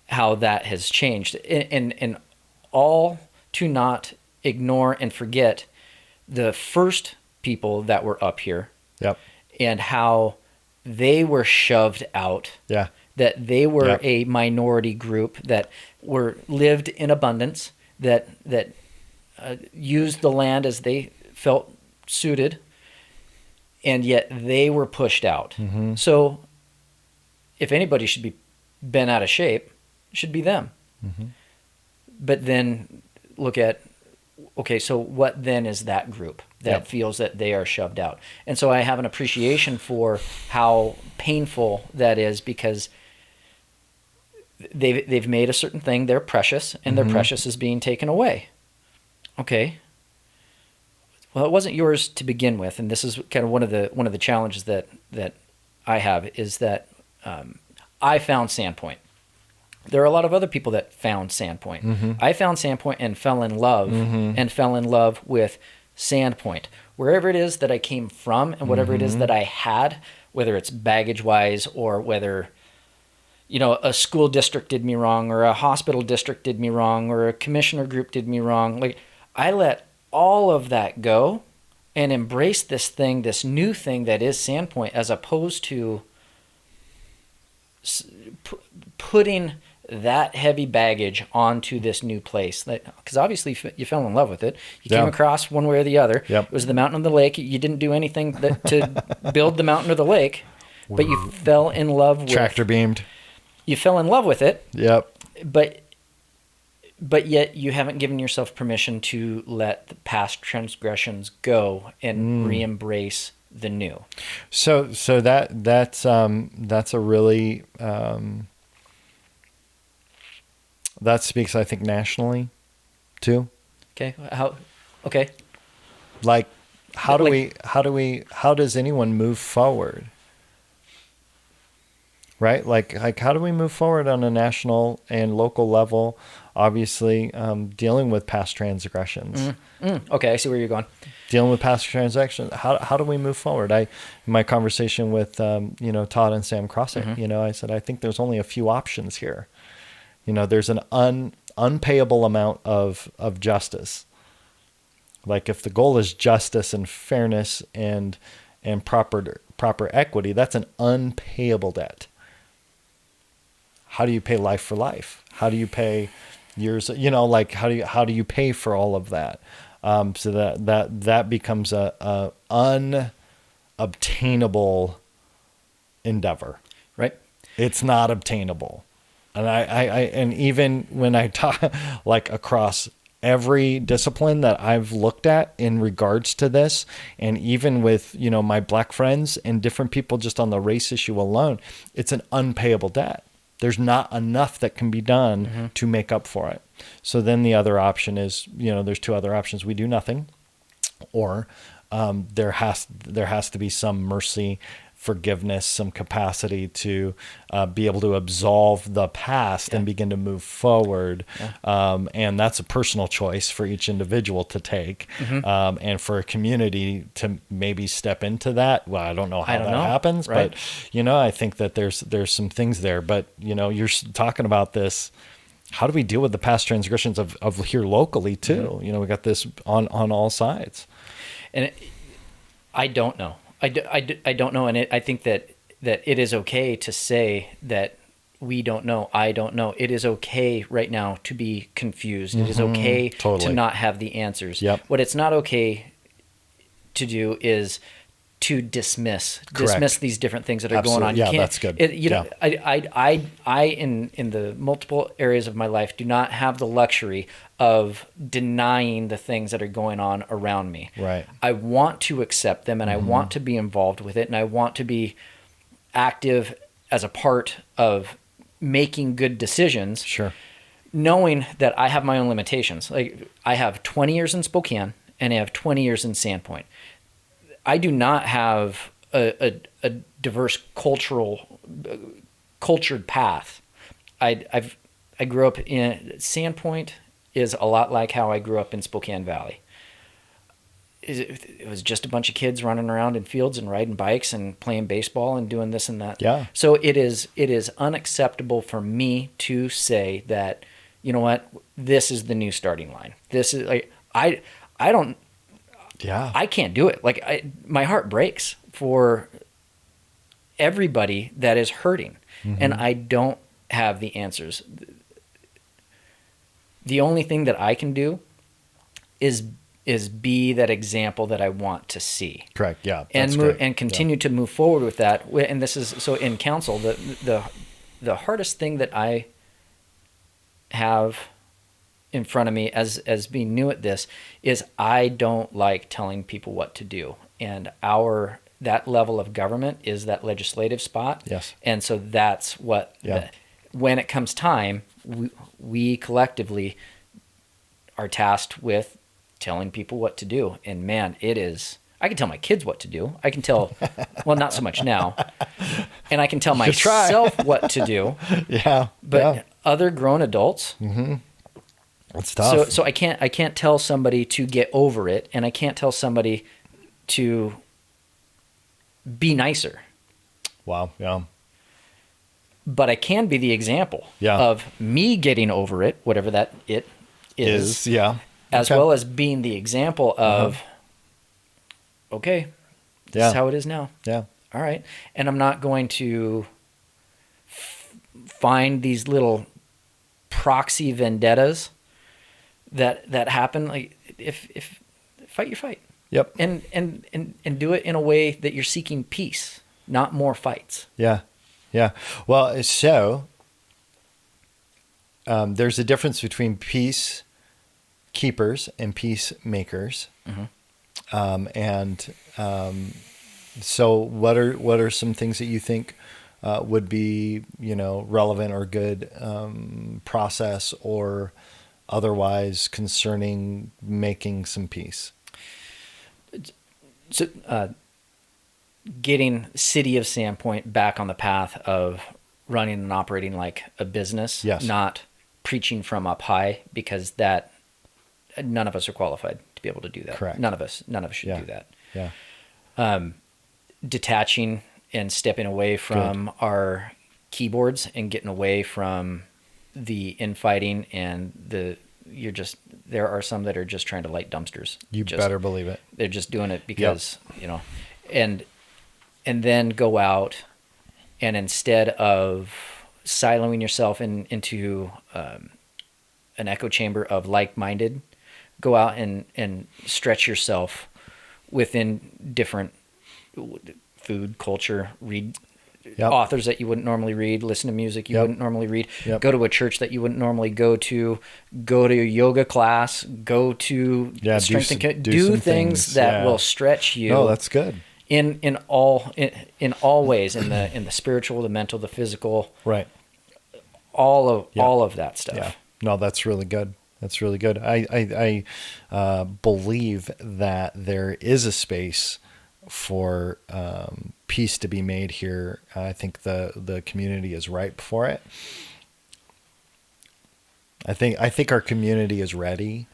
that has changed, and all to not ignore and forget the first people that were up here. Yep. And how they were shoved out. Yeah. That they were Yep. a minority group that lived in abundance, that used the land as they felt suited, and yet they were pushed out. So if anybody should be bent out of shape, it should be them. But then look at, okay, so what then is that group that Yep. feels that they are shoved out? And so I have an appreciation for how painful that is, because they've made a certain thing their precious, and their precious is being taken away. Okay. Well, it wasn't yours to begin with, and this is kind of one of the challenges that I have, is that I found Sandpoint. There are a lot of other people that found Sandpoint. I found Sandpoint and fell in love with Sandpoint. Wherever it is that I came from, and whatever it is that I had, whether it's baggage wise, or whether, a school district did me wrong, or a hospital district did me wrong, or a commissioner group did me wrong. Like, I let all of that go and embrace this new thing that is Sandpoint, as opposed to putting that heavy baggage onto this new place. Because obviously you fell in love with it. You came across one way or the other. Yep. It was the mountain or the lake. You didn't do anything to build the mountain or the lake, but you fell in love with Tractor beamed. You fell in love with it. Yep. But yet you haven't given yourself permission to let the past transgressions go and re-embrace the new. So that's a really that speaks, I think, nationally too. Okay. Okay. Like, how does anyone move forward? Right? Like how do we move forward on a national and local level? Obviously, dealing with past transgressions. Okay, I see where you're going. Dealing with past transactions. How do we move forward? In my conversation with Todd and Sam Crossett, I said, I think there's only a few options here. There's an unpayable amount of justice. Like, if the goal is justice and fairness and proper equity, that's an unpayable debt. How do you pay life for life? How do you pay years? How do you pay for all of that? So that becomes a unobtainable endeavor. Right. It's not obtainable. And and even when I talk, like, across every discipline that I've looked at in regards to this, and even with, my black friends and different people just on the race issue alone, it's an unpayable debt. There's not enough that can be done to make up for it. So then the other option is, there's two other options. We do nothing, or there has to be some mercy forgiveness, some capacity to be able to absolve the past and begin to move forward. And that's a personal choice for each individual to take, and for a community to maybe step into that. Well, I don't know how that happens, right. But I think that there's some things there. But you're talking about this. How do we deal with the past transgressions of here locally too? We got this on all sides. And I don't know. I don't know. And I think that it is okay to say that we don't know. I don't know. It is okay right now to be confused. It is okay to not have the answers. Yep. What it's not okay to do is to dismiss these different things that are going on. Yeah, that's good. I in the multiple areas of my life do not have the luxury of denying the things that are going on around me. Right. I want to accept them, and I want to be involved with it, and I want to be active as a part of making good decisions. Sure. Knowing that I have my own limitations. Like, I have 20 years in Spokane, and I have 20 years in Sandpoint. I do not have a diverse cultured path. I grew up in Sandpoint is a lot like how I grew up in Spokane Valley. It was just a bunch of kids running around in fields and riding bikes and playing baseball and doing this and that. Yeah. So it is unacceptable for me to say that, you know what, this is the new starting line. This is like I don't. Yeah. I can't do it. Like, my heart breaks for everybody that is hurting, and I don't have the answers. The only thing that I can do is be that example that I want to see. Correct. Yeah. And continue to move forward with that. And this is so in counsel, the hardest thing that I have in front of me as being new at this is I don't like telling people what to do. And that level of government is that legislative spot. Yes. And so that's what, when it comes time, we collectively are tasked with telling people what to do. And man, I can tell my kids what to do. I can tell, well, not so much now. And I can tell myself what to do. Yeah. But other grown adults, it's tough. So I can't tell somebody to get over it, and I can't tell somebody to be nicer. Wow. Yeah. But I can be the example of me getting over it, whatever that it is. Yeah. As well as being the example of, okay, this is how it is now. Yeah. All right. And I'm not going to find these little proxy vendettas that happen. Like, if fight your fight. Yep. And do it in a way that you're seeking peace, not more fights. Yeah. Yeah. Well, so there's a difference between peace keepers and peacemakers. So what are some things that you think would be, relevant or good process or otherwise concerning making some peace? So, getting City of Sandpoint back on the path of running and operating like a business, not preaching from up high, because that none of us are qualified to be able to do that. Correct. None of us should do that. Yeah. Detaching and stepping away from our keyboards and getting away from the infighting and there are some that are just trying to light dumpsters. You better believe it. They're just doing it because, and then go out and instead of siloing yourself into an echo chamber of like-minded, go out and stretch yourself within different food, culture, read authors that you wouldn't normally read, listen to music you wouldn't normally read, go to a church that you wouldn't normally go to a yoga class, go to strength and do things that will stretch you. No, that's good. In all ways, in the spiritual, the mental, the physical, right? All of that stuff. Yeah. No, that's really good. That's really good. I believe that there is a space peace to be made here. I think the community is ripe for it. I think our community is ready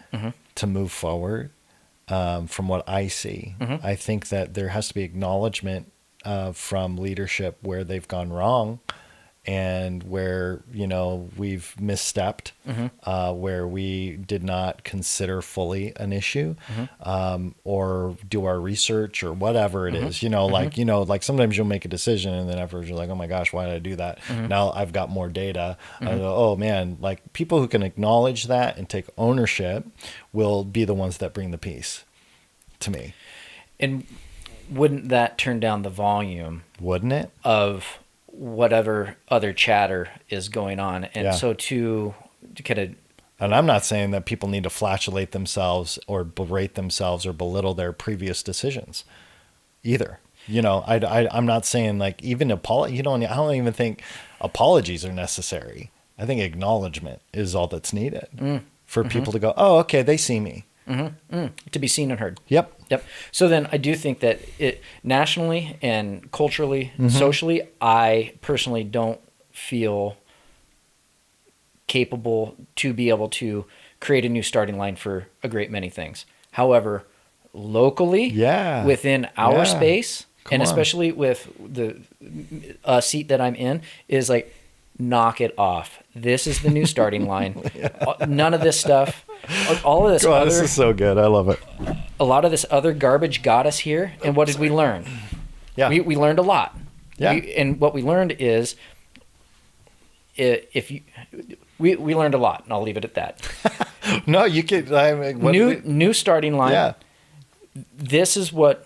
to move forward. From what I see, I think that there has to be acknowledgement from leadership where they've gone wrong, and where, we've misstepped, where we did not consider fully an issue, or do our research or whatever it is, like sometimes you'll make a decision and then afterwards you're like, oh my gosh, why did I do that? Now I've got more data. I go, oh man, like people who can acknowledge that and take ownership will be the ones that bring the peace to me. And wouldn't that turn down the volume? Wouldn't it? Of whatever other chatter is going on. And so to kind of... And I'm not saying that people need to flagellate themselves or berate themselves or belittle their previous decisions either. I'm not saying like even I don't even think apologies are necessary. I think acknowledgement is all that's needed for people to go, oh, okay, they see me. To be seen and heard. Yep. So then I do think that it nationally and culturally, socially, I personally don't feel capable to be able to create a new starting line for a great many things. However, locally, within our space, especially with the seat that I'm in, is like, knock it off. This is the new starting line. None of this stuff. All of this this is so good. I love it. A lot of this other garbage got us here. And what did we learn? Yeah. We learned a lot. Yeah. And what we learned is we learned a lot, and I'll leave it at that. No, you could. New starting line. Yeah. This is what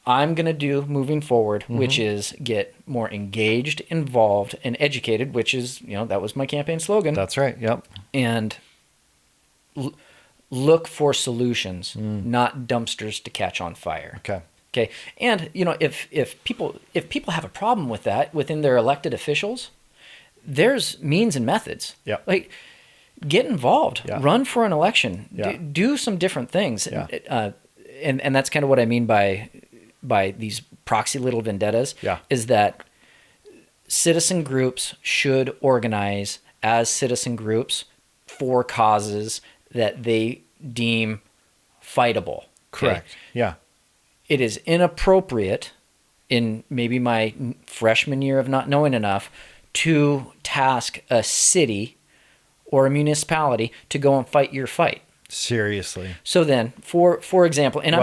I'm going to do moving forward, which is get more engaged, involved, and educated, which is, that was my campaign slogan. That's right. Yep. And look for solutions, not dumpsters to catch on fire. Okay. And, if people have a problem with that within their elected officials, there's means and methods. Yeah. Like, get involved, run for an election, do some different things. Yeah. And that's kind of what I mean by these proxy little vendettas, is that citizen groups should organize as citizen groups for causes that they deem fightable. Correct. Okay? Yeah. It is inappropriate in maybe my freshman year of not knowing enough to task a city or a municipality to go and fight your fight. Seriously. So then, for example, and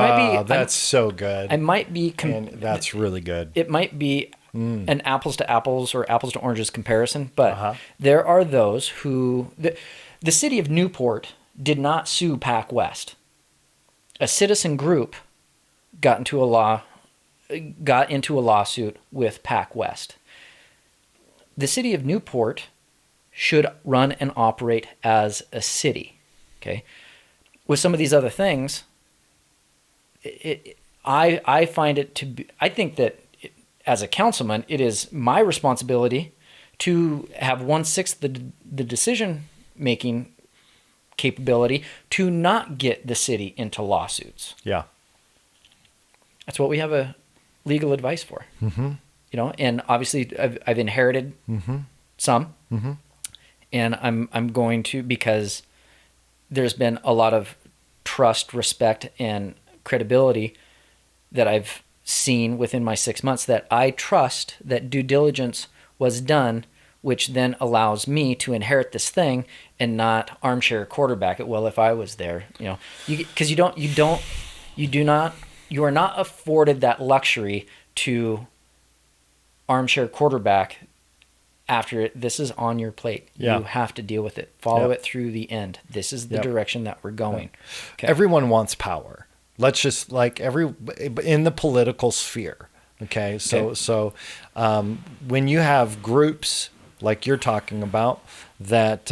that's so good. I might be... and that's really good. It might be an apples to apples or apples to oranges comparison, but there are those who... The city of Newport did not sue Pac West. A citizen group got into a lawsuit with Pac West. The city of Newport should run and operate as a city. Okay. With some of these other things, I find it to be, I think that as a councilman, it is my responsibility to have 1/6 the decision-making capability to not get the city into lawsuits. Yeah. That's what we have a legal advice for. And obviously I've inherited some, and I'm going to, because there's been a lot of trust, respect, and credibility that I've seen within my 6 months, that I trust that due diligence was done, which then allows me to inherit this thing and not armchair quarterback it. Well, if I was there, because you are not afforded that luxury to armchair quarterback after it. This is on your plate. You have to deal with it. Follow it through the end. This is the direction that we're going. Okay. Everyone wants power. Let's just in the political sphere. Okay. So when you have groups like you're talking about that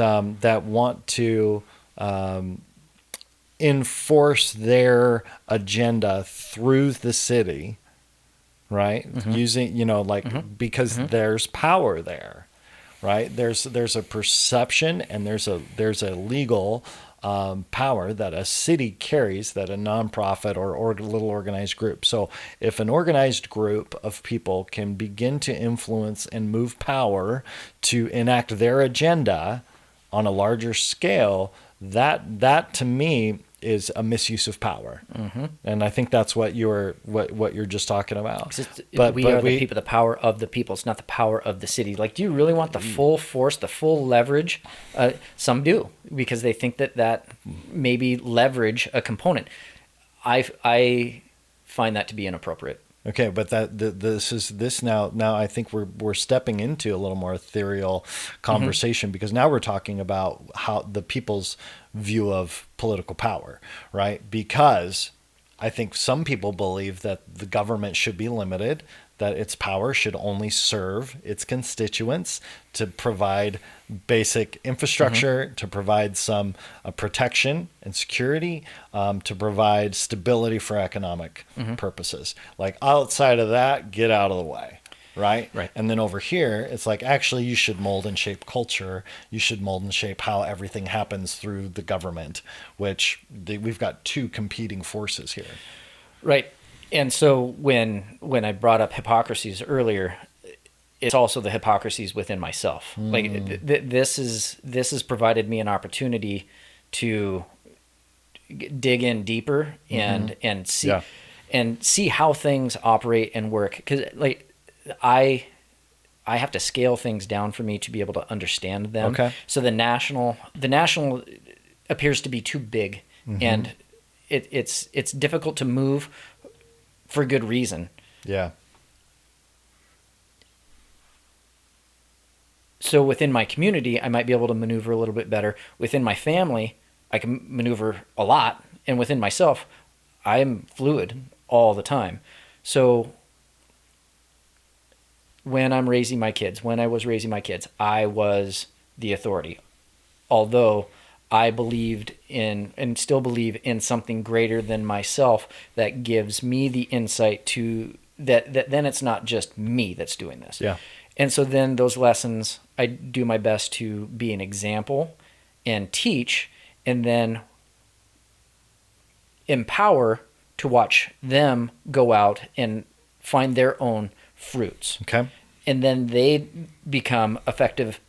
want to enforce their agenda through the city, right? Using, because there's power there, right? There's a perception and there's a legal power that a city carries that a nonprofit or little organized group. So if an organized group of people can begin to influence and move power to enact their agenda on a larger scale, that to me is a misuse of power. And I think that's what you're just talking about. But we are the people, the power of the people. It's not the power of the city. Like, do you really want the full force, the full leverage? Some do, because they think that maybe leverage a component. I find that to be inappropriate. Okay, but this now I think we're stepping into a little more ethereal conversation, because now we're talking about how the people's view of political power, right? Because I think some people believe that the government should be limited, that its power should only serve its constituents to provide basic infrastructure, to provide some protection and security, to provide stability for economic purposes. Like, outside of that, get out of the way. Right. And then over here, it's like, actually, you should mold and shape culture. You should mold and shape how everything happens through the government, which we've got two competing forces here. Right. And so when I brought up hypocrisies earlier, it's also the hypocrisies within myself. Like, this has provided me an opportunity to dig in deeper and see how things operate and work. Because, like, I have to scale things down for me to be able to understand them. Okay. So the national appears to be too big, and it's difficult to move for good reason. Yeah. So within my community, I might be able to maneuver a little bit better. Within my family, I can maneuver a lot, and within myself, I'm fluid all the time. So when I was raising my kids, I was the authority. Although I believed in and still believe in something greater than myself that gives me the insight to that then it's not just me that's doing this. Yeah. And so then those lessons, I do my best to be an example and teach, and then empower to watch them go out and find their own fruits. Okay. And then they become effective,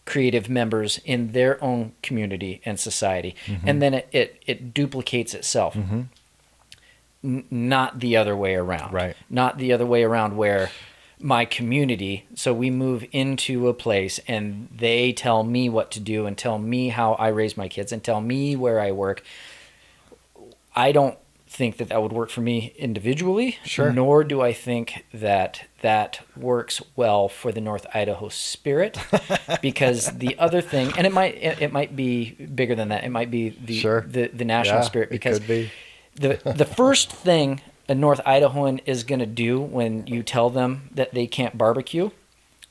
creative members in their own community and society. And then it duplicates itself. Not the other way around. Right. Not the other way around where my community, so we move into a place and they tell me what to do and tell me how I raise my kids and tell me where I work. I don't think that would work for me individually. Sure. Nor do I think that works well for the North Idaho spirit, because the other thing, and it might be bigger than that. It might be the national spirit, because it could be. the first thing a North Idahoan is going to do when you tell them that they can't barbecue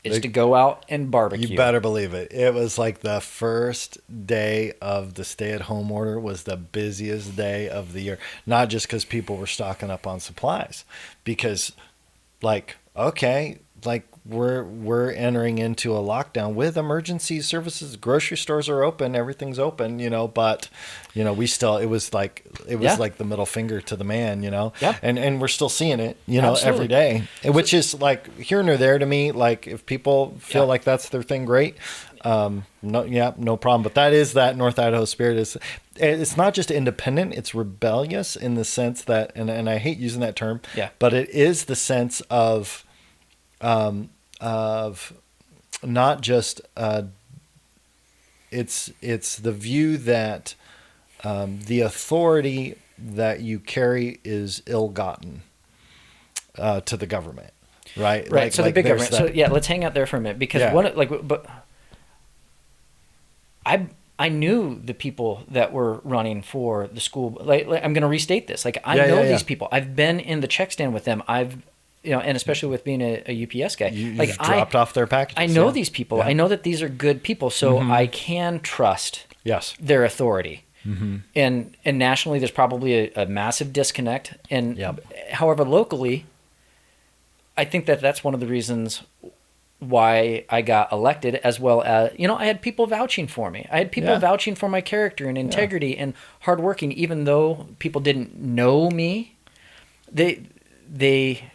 is to go out and barbecue. You better believe it. It was like the first day of the stay-at-home order was the busiest day of the year. Not just because people were stocking up on supplies, because, like, okay, like we're entering into a lockdown with emergency services. Grocery stores are open, everything's open, but we still, it was like the middle finger to the man, and we're still seeing it, Absolutely. every day, which is like here nor there to me. Like, if people feel like that's their thing, great. No problem. But that is that North Idaho spirit. It's not just independent, it's rebellious in the sense that, and I hate using that term, but it is the sense of not just it's the view that the authority that you carry is ill-gotten to the government, right? Right. So the big government. So let's hang out there for a minute, because I knew the people that were running for the school. Like I'm going to restate this. Like, I know these people. I've been in the check stand with them. And especially with being a UPS guy, you dropped off their packages. I know these people. I know that these are good people, so I can trust their authority. And nationally, there's probably a massive disconnect. And however, locally, I think that's one of the reasons why I got elected, as well as, I had people vouching for me. I had people vouching for my character and integrity and hardworking, even though people didn't know me. They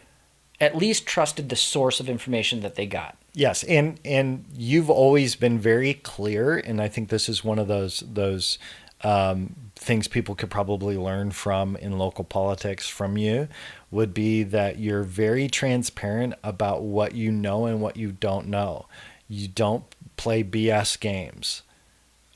at least trusted the source of information that they got. Yes, and you've always been very clear, and I think this is one of those things people could probably learn from in local politics from you, would be that you're very transparent about what you know and what you don't know. You don't play BS games,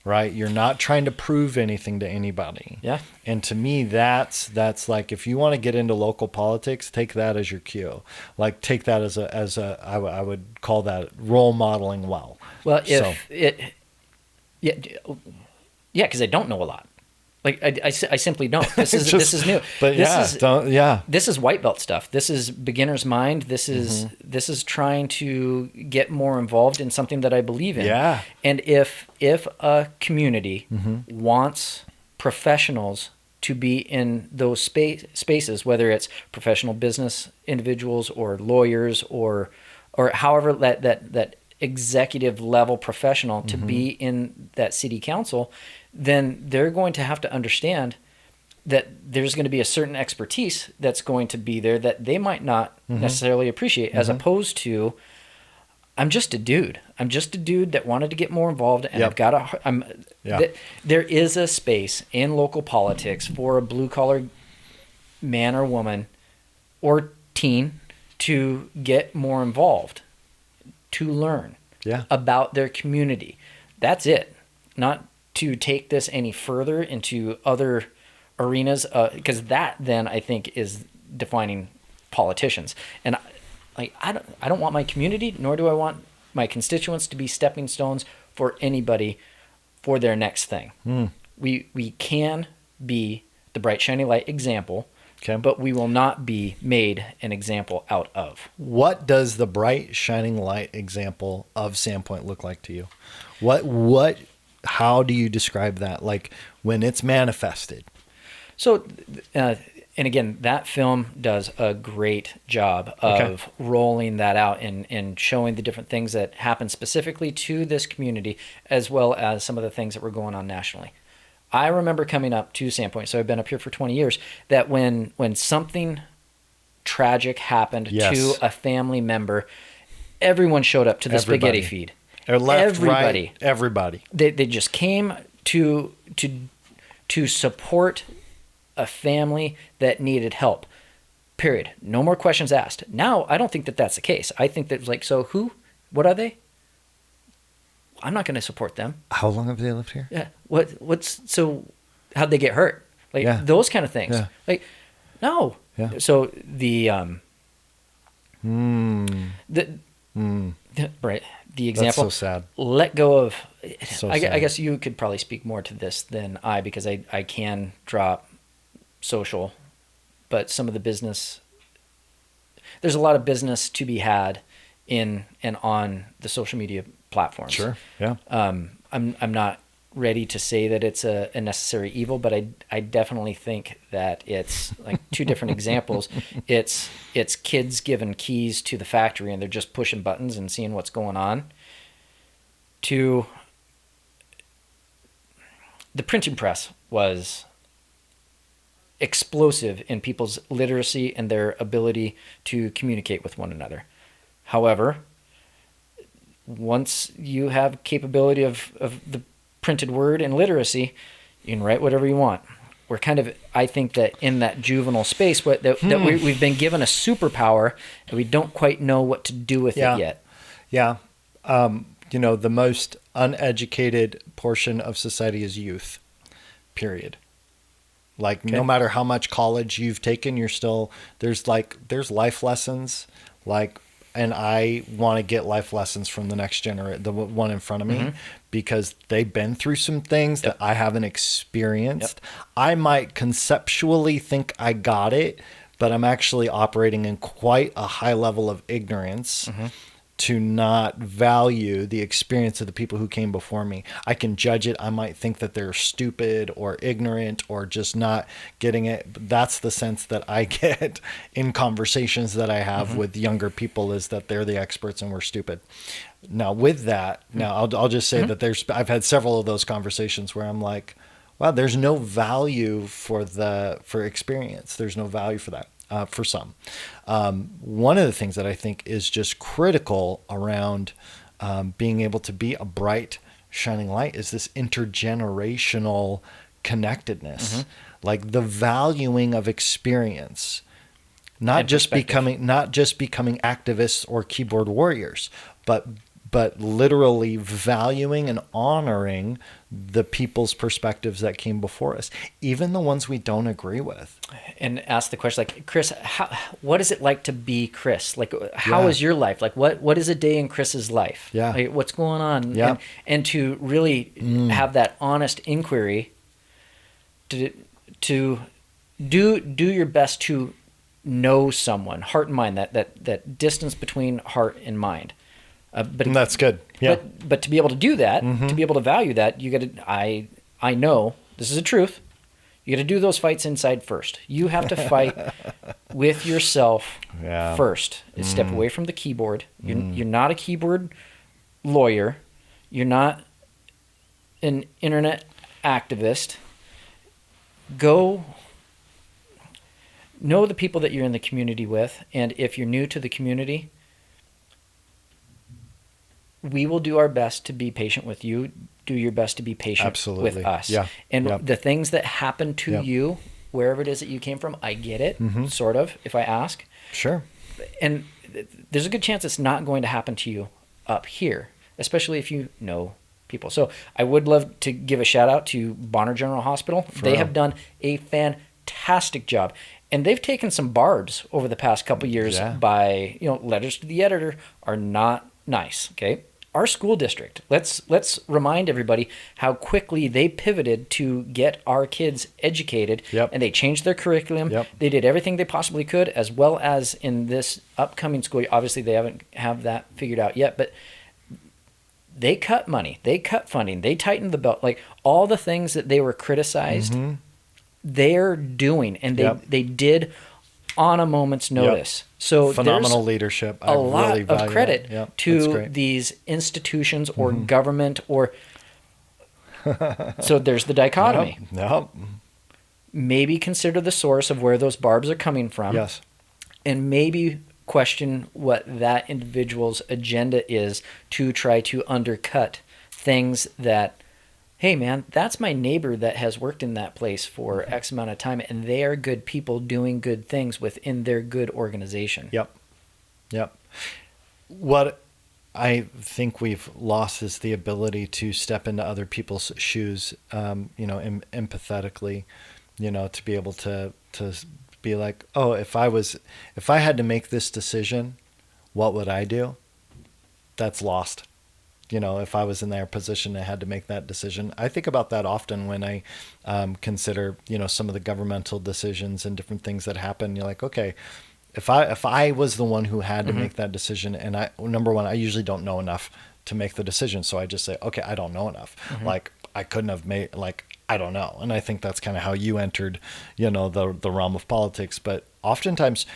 right? You're not trying to prove anything to anybody. Yeah. And to me, that's like, if you want to get into local politics, take that as your cue. Like, take that as I would call that role modeling well. Well, because I don't know a lot. Like, I simply don't. This is this is new. But this is white belt stuff. This is beginner's mind. This is trying to get more involved in something that I believe in. Yeah. And if a community wants professionals to be in those spaces, whether it's professional business individuals or lawyers or however that executive level professional to be in that city council, then they're going to have to understand that there's going to be a certain expertise that's going to be there that they might not necessarily appreciate, as opposed to, I'm just a dude. I'm just a dude that wanted to get more involved, and I've got there is a space in local politics for a blue collar man or woman or teen to get more involved, to learn about their community. That's it. Not to take this any further into other arenas, because that then I think is defining politicians. And I don't want my community, nor do I want my constituents to be stepping stones for anybody for their next thing. We can be the bright shiny light example, but we will not be made an example out of. What does the bright shining light example of Sandpoint look like to you? How do you describe that? Like, when it's manifested? So, and again, that film does a great job of rolling that out and showing the different things that happen specifically to this community, as well as some of the things that were going on nationally. I remember coming up to Sandpoint, so I've been up here for 20 years, that when something tragic happened to a family member, everyone showed up to the spaghetti feed. Or left, right, everybody. They just came to support a family that needed help. Period. No more questions asked. Now, I don't think that that's the case. I think that, like, so who? What are they? I'm not going to support them. How long have they lived here? Yeah. So how'd they get hurt? Like, those kind of things. Yeah. Like, no. Yeah. So right. The example. That's so sad. Let go of. So I sad. guess you could probably speak more to this than I, because I can drop social, but some of the business. There's a lot of business to be had in and on the social media platforms. Sure. Yeah. I'm not ready to say that it's a necessary evil, but I definitely think that it's like two different examples. It's kids given keys to the factory and they're just pushing buttons and seeing what's going on. To the printing press was explosive in people's literacy and their ability to communicate with one another. However, once you have capability of the printed word and literacy, you can write whatever you want. We're kind of, I think, that in that juvenile space, that we've been given a superpower and we don't quite know what to do with it yet. Yeah. The most uneducated portion of society is youth, period. Like, no matter how much college you've taken, you're still, there's life lessons, and I want to get life lessons from the next generation, the one in front of me, because they've been through some things that I haven't experienced. I might conceptually think I got it, but I'm actually operating in quite a high level of ignorance to not value the experience of the people who came before me. I can judge it. I might think that they're stupid or ignorant or just not getting it. But that's the sense that I get in conversations that I have with younger people, is that they're the experts and we're stupid. Now with that, I'll just say that I've had several of those conversations where I'm like, wow, there's no value for experience. There's no value for that. For some. One of the things that I think is just critical around being able to be a bright, shining light is this intergenerational connectedness, like the valuing of experience, not just becoming activists or keyboard warriors, but literally valuing and honoring the people's perspectives that came before us, even the ones we don't agree with. And ask the question, like, Chris, what is it like to be Chris? Like, how is your life? Like, what is a day in Chris's life? Yeah. Like, what's going on? Yeah. And to really have that honest inquiry, to do your best to know someone, heart and mind, that distance between heart and mind. But that's good. Yeah. But to be able to do that, to be able to value that, you got to. I know this is a truth. You got to do those fights inside first. You have to fight with yourself first. Step away from the keyboard. You're not a keyboard lawyer. You're not an internet activist. Go know the people that you're in the community with, and if you're new to the community, we will do our best to be patient with you. Do your best to be patient with us. Yeah. And the things that happen to you, wherever it is that you came from, I get it, sort of, if I ask. Sure. And there's a good chance it's not going to happen to you up here, especially if you know people. So I would love to give a shout out to Bonner General Hospital. They have done a fantastic job. And they've taken some barbs over the past couple of years by, letters to the editor are not nice, okay? Our school district, let's remind everybody how quickly they pivoted to get our kids educated, and they changed their curriculum. They did everything they possibly could, as well as in this upcoming school year. Obviously, they haven't have that figured out yet, but they cut money, they cut funding, they tightened the belt. Like all the things that they were criticized, they're doing, and they did on a moment's notice. So phenomenal leadership. A lot of credit to these institutions or government or so there's the dichotomy. Maybe consider the source of where those barbs are coming from. Yes. And maybe question what that individual's agenda is to try to undercut things that, hey man, that's my neighbor that has worked in that place for X amount of time, and they are good people doing good things within their good organization. Yep. What I think we've lost is the ability to step into other people's shoes, empathetically, to be able to be like, oh, if I had to make this decision, what would I do? That's lost. If I was in their position, I had to make that decision. I think about that often when I consider, some of the governmental decisions and different things that happen. You're like, okay, if I was the one who had to make that decision, and number one, I usually don't know enough to make the decision. So I just say, okay, I don't know enough. Like I couldn't have made, I don't know. And I think that's kind of how you entered, the realm of politics. But oftentimes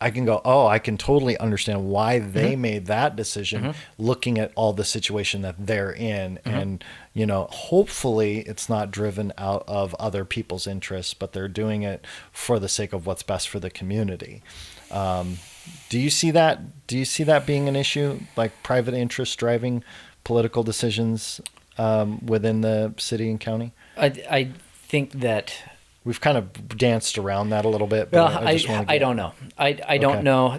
I can go, oh, I can totally understand why they made that decision, looking at all the situation that they're in. And, hopefully it's not driven out of other people's interests, but they're doing it for the sake of what's best for the community. Do you see that? Do you see that being an issue, like private interests driving political decisions within the city and county? I think that we've kind of danced around that a little bit. But I don't know. I don't know.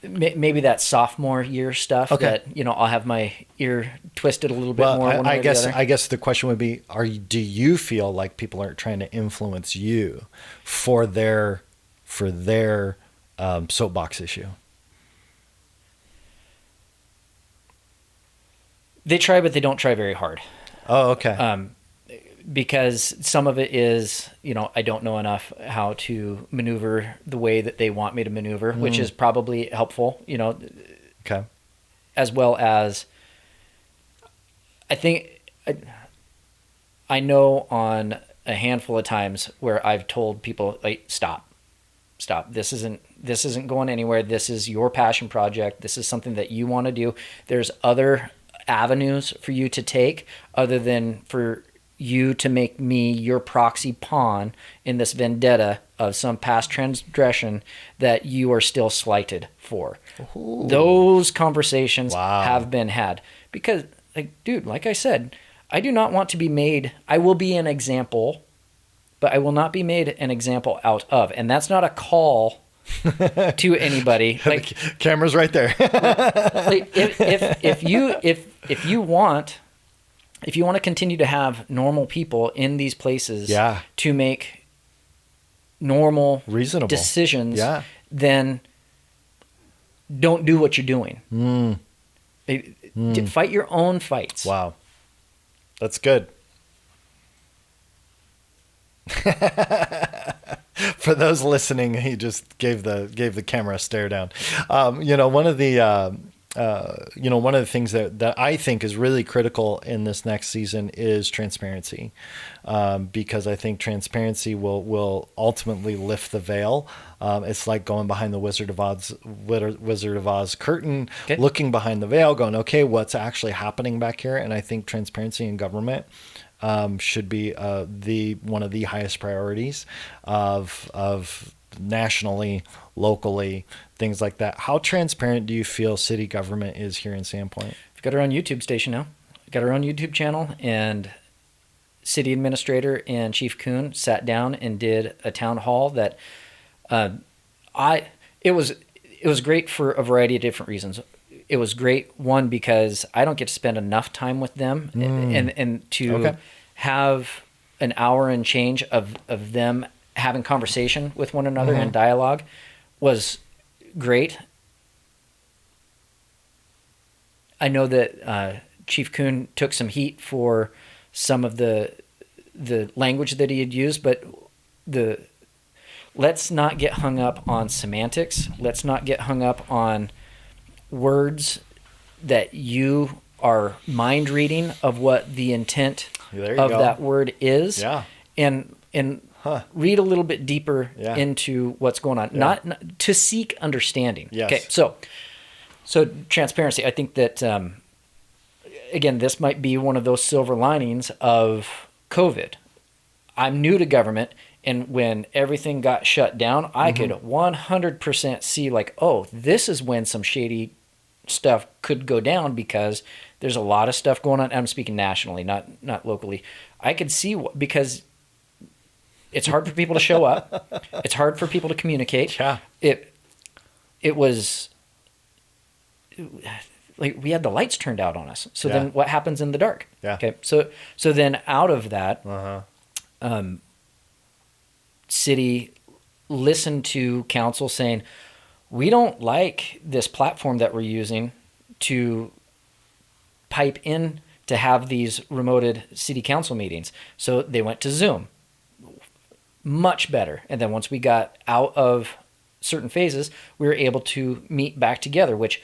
Maybe that sophomore year stuff that, I'll have my ear twisted a little bit more. I guess the question would be, do you feel like people are trying to influence you for their soapbox issue? They try, but they don't try very hard. Oh, okay. Because some of it is, I don't know enough how to maneuver the way that they want me to maneuver, which is probably helpful, Okay. as well as I know on a handful of times where I've told people, like, stop. This isn't going anywhere. This is your passion project. This is something that you want to do. There's other avenues for you to take other than for you to make me your proxy pawn in this vendetta of some past transgression that you are still slighted for. Ooh. Those conversations have been had because, like, dude, like I said, I do not want to be made. I will be an example, but I will not be made an example out of. And that's not a call to anybody. Like, the camera's right there. Like, if you want to continue to have normal people in these places to make normal, reasonable decisions, then don't do what you're doing. Fight your own fights. Wow. That's good. For those listening, he just gave the camera a stare down. One of the things that I think is really critical in this next season is transparency, because I think transparency will ultimately lift the veil. It's like going behind the Wizard of Oz curtain, looking behind the veil, going, okay, what's actually happening back here? And I think transparency in government should be one of the highest priorities of nationally, locally, things like that. How transparent do you feel city government is here in Sandpoint? We've got our own YouTube station now. We've got our own YouTube channel, and city administrator and Chief Kuhn sat down and did a town hall that it was great for a variety of different reasons. It was great, one, because I don't get to spend enough time with them and to have an hour and change of them having conversation with one another and dialogue was great. I know that Chief Kuhn took some heat for some of the language that he had used, but let's not get hung up on semantics. Let's not get hung up on words that you are mind reading of what the intent of that word is. Yeah. And read a little bit deeper into what's going on, not to seek understanding. Yes. Okay. So transparency. I think that, again, this might be one of those silver linings of COVID. I'm new to government, and when everything got shut down, I could 100% see, like, oh, this is when some shady stuff could go down, because there's a lot of stuff going on. I'm speaking nationally, not locally. I could see because it's hard for people to show up. It's hard for people to communicate. Yeah. It was like we had the lights turned out on us. So then what happens in the dark? Yeah. Okay. So then out of that, city listened to council saying, we don't like this platform that we're using to pipe in to have these remoted city council meetings. So they went to Zoom. Much better. And then once we got out of certain phases, we were able to meet back together, which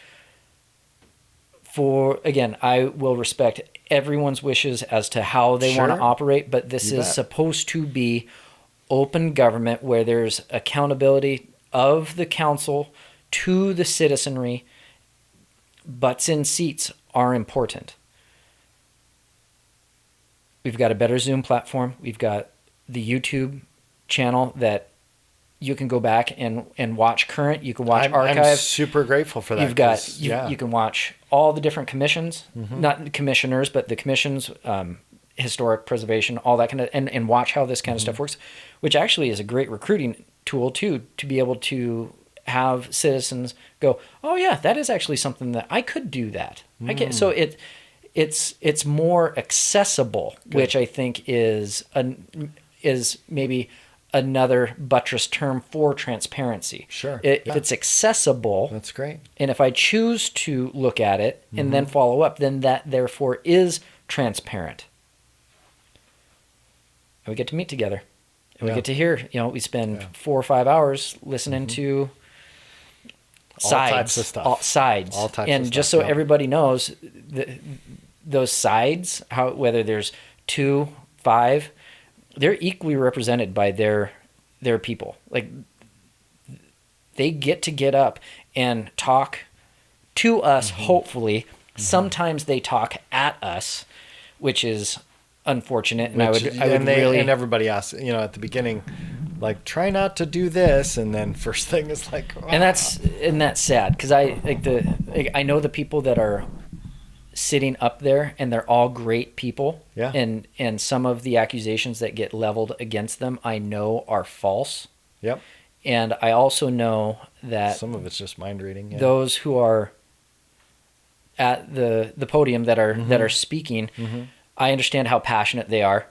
again, I will respect everyone's wishes as to how they want to operate, but this is supposed to be open government where there's accountability of the council to the citizenry. Butts in seats are important. We've got a better Zoom platform. We've got the YouTube channel that you can go back and watch current. You can watch archive. I'm super grateful for that. You've got you can watch all the different commissions, not commissioners, but the commissions, historic preservation, all that kind of, and watch how this kind of stuff works, which actually is a great recruiting tool too, to be able to have citizens go, oh yeah, that is actually something that I could do that. I can. So it's more accessible, which I think is maybe another buttress term for transparency. Sure. If it's accessible, that's great. And if I choose to look at it and then follow up, then that therefore is transparent. And we get to meet together. And we get to hear, we spend 4 or 5 hours listening to types of stuff. Sides. All types and of just stuff, so everybody knows, those sides, whether there's 2, 5, they're equally represented by their people. Like, they get up and talk to us, hopefully. Sometimes they talk at us, which is unfortunate. And and everybody asks, at the beginning, like, try not to do this, and then first thing is like, and that's sad, because I know the people that are sitting up there, and they're all great people. Yeah. And some of the accusations that get leveled against them, I know, are false. Yep. And I also know that some of it's just mind reading. Yeah. Those who are at the podium that are speaking, I understand how passionate they are.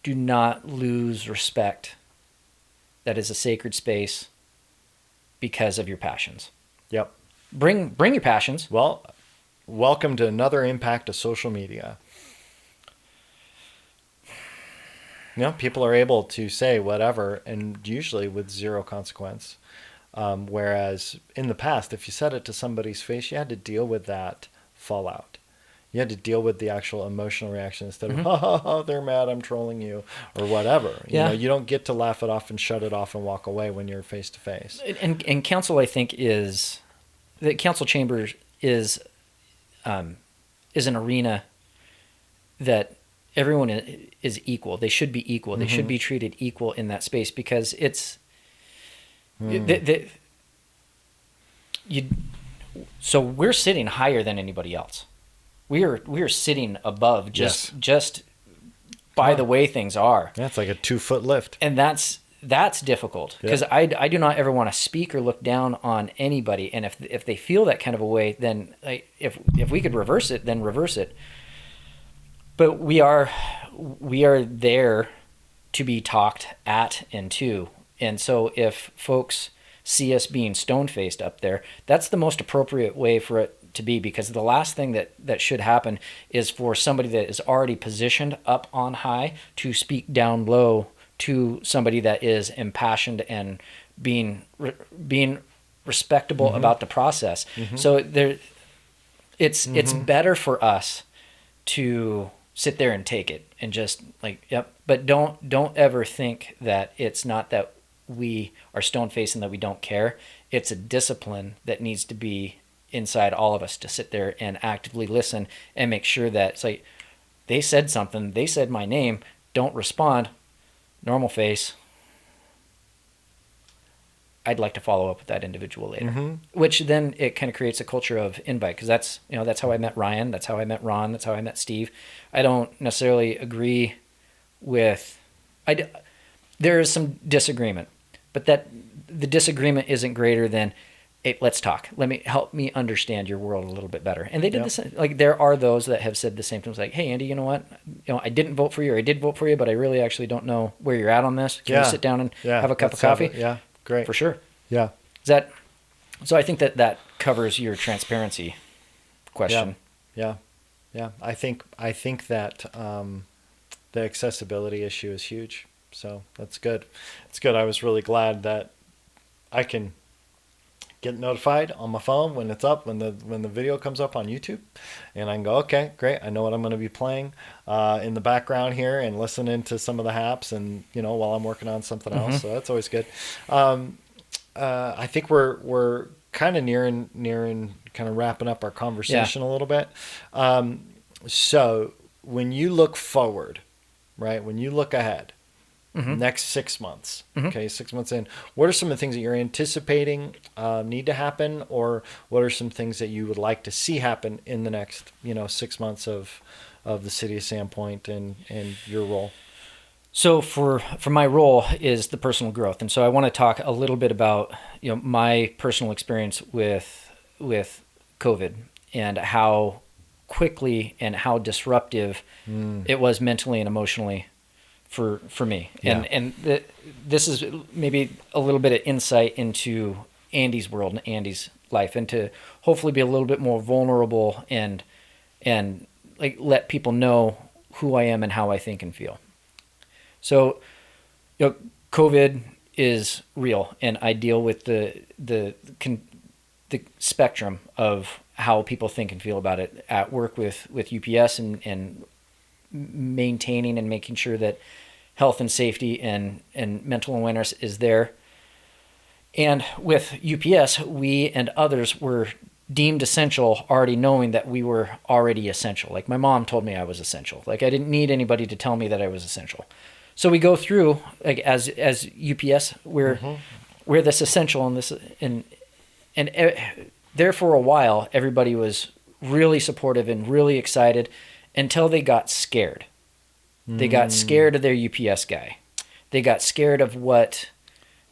Do not lose respect. That is a sacred space because of your passions. Yep. Bring your passions. Well, welcome to another impact of social media. People are able to say whatever, and usually with zero consequence. Whereas in the past, if you said it to somebody's face, you had to deal with that fallout. You had to deal with the actual emotional reaction instead of, oh, they're mad, I'm trolling you, or whatever. You don't get to laugh it off and shut it off and walk away when you're face to face. And council, I think, the council chamber is an arena that everyone is equal. They should be equal. They should be treated equal in that space, because it's so we're sitting higher than anybody else. We are sitting above just by the way things are. Yeah, it's like a 2-foot lift. And that's difficult, because I do not ever want to speak or look down on anybody. And if they feel that kind of a way, then if we could reverse it, then reverse it. But we are there to be talked at and to. And so if folks see us being stone-faced up there, that's the most appropriate way for it to be, because the last thing that should happen is for somebody that is already positioned up on high to speak down low to somebody that is impassioned and being respectable about the process. So it's better for us to sit there and take it and just but don't ever think that it's not that we are stone-faced and that we don't care. It's a discipline that needs to be inside all of us, to sit there and actively listen and make sure that it's like, they said something, they said my name, don't respond, normal face, I'd like to follow up with that individual later. Which then it kind of creates a culture of invite, because that's how I met Ryan, that's how I met Ron, that's how I met Steve. I don't necessarily agree with, there is some disagreement, but that the disagreement isn't greater than, hey, let's talk. Help me understand your world a little bit better. And they did the same. Like, there are those that have said the same things, like, hey, Andy, you know what? I didn't vote for you, or I did vote for you, but I really actually don't know where you're at on this. Can we sit down and have a cup of coffee? Yeah, great. For sure. Yeah. So I think that covers your transparency question. Yeah. I think that the accessibility issue is huge. So that's good. It's good. I was really glad that I can get notified on my phone when it's up, when the video comes up on YouTube, and I can go, okay, great, I know what I'm going to be playing in the background here and listening to some of the haps, and while I'm working on something else. So that's always good. I think we're kind of nearing kind of wrapping up our conversation a little bit. So when you look forward, right, when you look ahead, next 6 months, okay, 6 months in, what are some of the things that you're anticipating need to happen, or what are some things that you would like to see happen in the next 6 months of the city of Sandpoint and your role? So for my role is the personal growth, and so I want to talk a little bit about my personal experience with COVID and how quickly and how disruptive it was mentally and emotionally for me. And this is maybe a little bit of insight into Andy's world and Andy's life, and to hopefully be a little bit more vulnerable and like let people know who I am and how I think and feel. So, COVID is real, and I deal with the spectrum of how people think and feel about it at work with UPS and maintaining and making sure that health and safety and mental awareness is there. And with UPS, we and others were deemed essential, already knowing that we were already essential. Like my mom told me I was essential. Like I didn't need anybody to tell me that I was essential. So we go through, like as UPS, we're this essential, and there for a while, everybody was really supportive and really excited until they got scared. They got scared of their UPS guy. They got scared of what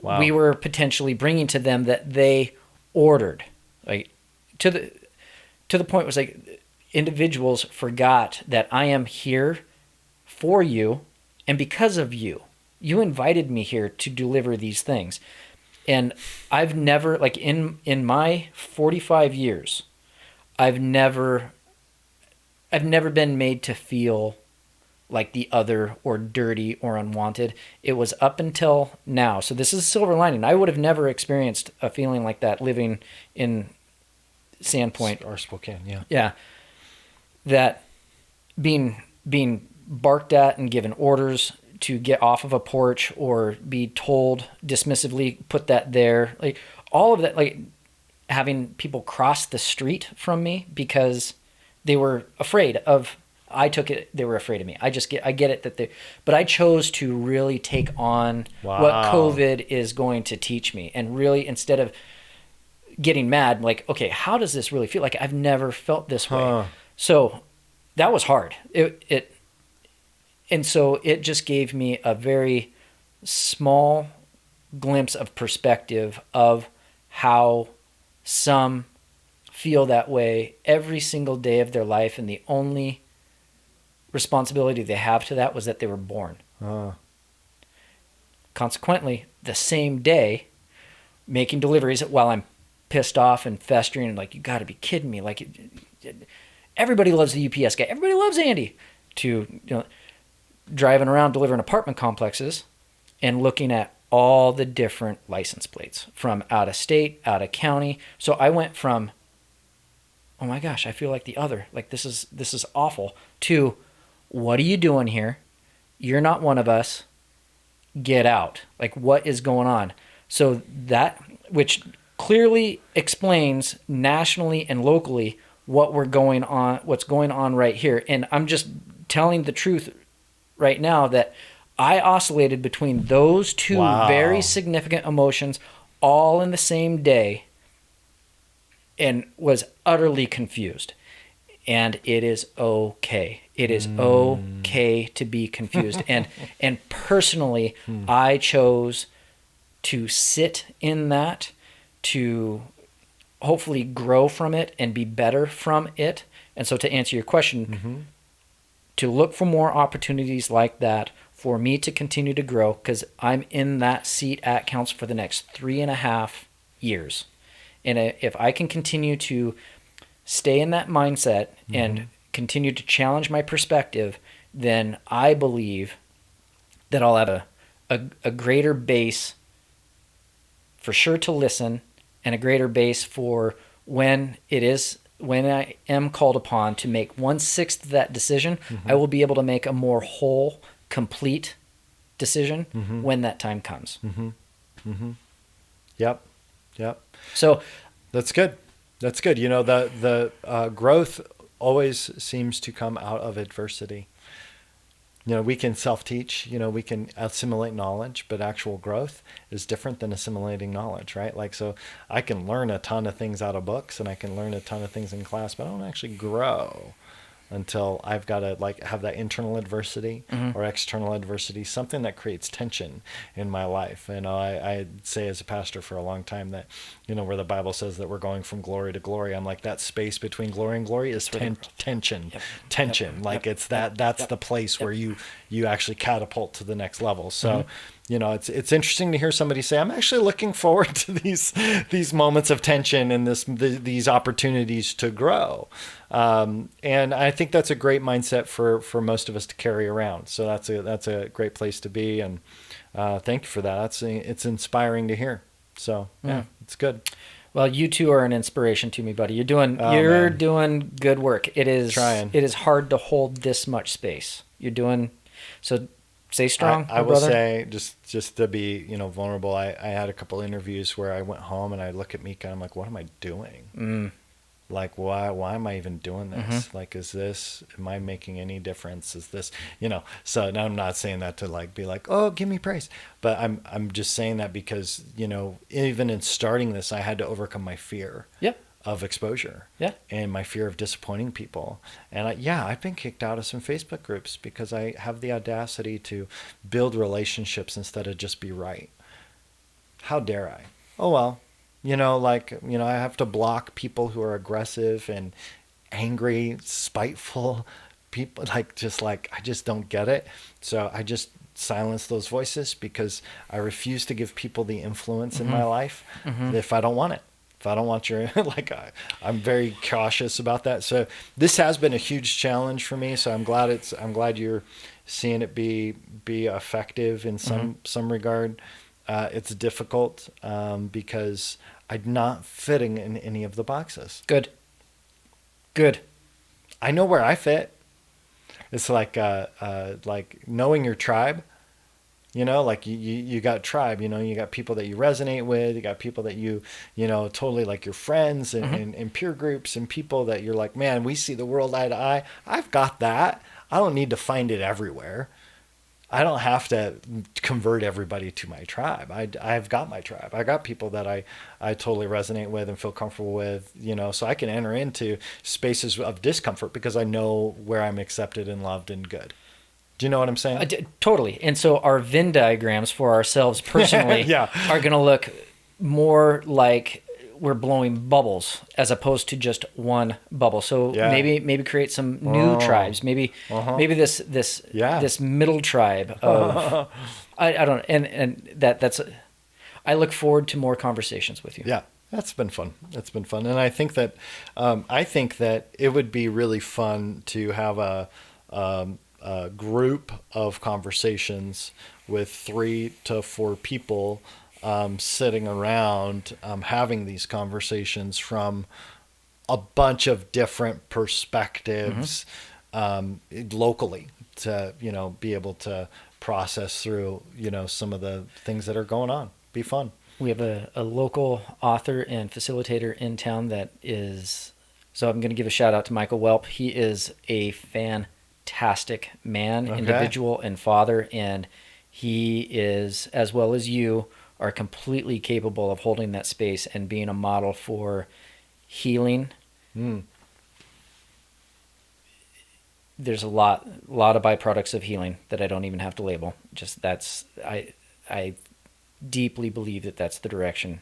we were potentially bringing to them that they ordered. Like to the point was like individuals forgot that I am here for you, and because of you. You invited me here to deliver these things. And I've never, like in my 45 years, I've never been made to feel like the other or dirty or unwanted. It was up until now. So this is a silver lining. I would have never experienced a feeling like that living in Sandpoint or Spokane. Yeah. Yeah. That being barked at and given orders to get off of a porch or be told dismissively, put that there, like all of that, like having people cross the street from me because they were afraid of, I took it, they were afraid of me. I get it that but I chose to really take on what COVID is going to teach me. And really, instead of getting mad, like, okay, how does this really feel? Like I've never felt this way. So that was hard. And so it just gave me a very small glimpse of perspective of how some feel that way every single day of their life, and the only responsibility they have to that was that they were born. Consequently, the same day, making deliveries while I'm pissed off and festering and like, you got to be kidding me. Like, everybody loves the UPS guy. Everybody loves Andy. Driving around delivering apartment complexes and looking at all the different license plates from out of state, out of county. So I went from, oh my gosh, I feel like the other, like this is awful, to what are you doing here? You're not one of us. Get out. Like, what is going on? So that, which clearly explains nationally and locally what's going on right here. And I'm just telling the truth right now that I oscillated between those two very significant emotions all in the same day and was utterly confused. And it is okay. It is okay to be confused. And personally, I chose to sit in that, to hopefully grow from it and be better from it. And so to answer your question, to look for more opportunities like that for me to continue to grow, because I'm in that seat at council for the next 3.5 years. And if I can continue to stay in that mindset and continue to challenge my perspective, then I believe that I'll have a greater base for sure to listen, and a greater base for when I am called upon to make 1/6 of that decision, I will be able to make a more whole, complete decision when that time comes. Yep. So that's good. That's good. The growth always seems to come out of adversity. We can self-teach, we can assimilate knowledge, but actual growth is different than assimilating knowledge, right? Like, so I can learn a ton of things out of books and I can learn a ton of things in class, but I don't actually grow until I've got to have that internal adversity or external adversity, something that creates tension in my life. I say as a pastor for a long time that, where the Bible says that we're going from glory to glory, I'm like, that space between glory and glory is tension. Like it's that's the place where you actually catapult to the next level. So, it's interesting to hear somebody say, I'm actually looking forward to these moments of tension and these opportunities to grow. And I think that's a great mindset for most of us to carry around. So that's a great place to be. And thank you for that. It's inspiring to hear. So yeah, it's good. Well, you two are an inspiration to me, buddy. You're doing good work. It is hard to hold this much space. You're doing so. Stay strong. I will say, just to be vulnerable. I had a couple interviews where I went home and I look at Mika and I'm like, what am I doing? Like, why am I even doing this? Like, am I making any difference? Is this, so now I'm not saying that to like, be like, oh, give me praise. But I'm just saying that because, even in starting this, I had to overcome my fear of exposure and my fear of disappointing people. And I've been kicked out of some Facebook groups because I have the audacity to build relationships instead of just be right. How dare I? Oh, well. I have to block people who are aggressive and angry, spiteful people. I just don't get it. So I just silence those voices because I refuse to give people the influence in my life if I don't want it. If I don't want your, I'm very cautious about that. So this has been a huge challenge for me. So I'm glad you're seeing it be effective in some regard. It's difficult because I'm not fitting in any of the boxes. Good. I know where I fit. It's like knowing your tribe. You got tribe. You got people that you resonate with. You got people that you totally like your friends and peer groups and people that you're like, man, we see the world eye to eye. I've got that. I don't need to find it everywhere. I don't have to convert everybody to my tribe. I've got my tribe. I got people that I totally resonate with and feel comfortable with, so I can enter into spaces of discomfort because I know where I'm accepted and loved and good. Do you know what I'm saying? Totally. And so our Venn diagrams for ourselves personally are going to look more like we're blowing bubbles as opposed to just one bubble. So maybe create some new tribes. Maybe this middle tribe of I don't know. And that's I look forward to more conversations with you. Yeah. That's been fun. And I think that it would be really fun to have a group of conversations with 3 to 4 people sitting around having these conversations from a bunch of different perspectives locally to be able to process through some of the things that are going on. Be fun. We have a local author and facilitator in town so I'm going to give a shout out to Michael Welp. He is a fantastic man, individual, and father, and he is, as well as you, are completely capable of holding that space and being a model for healing. There's a lot of byproducts of healing that I don't even have to label. Just I deeply believe that's the direction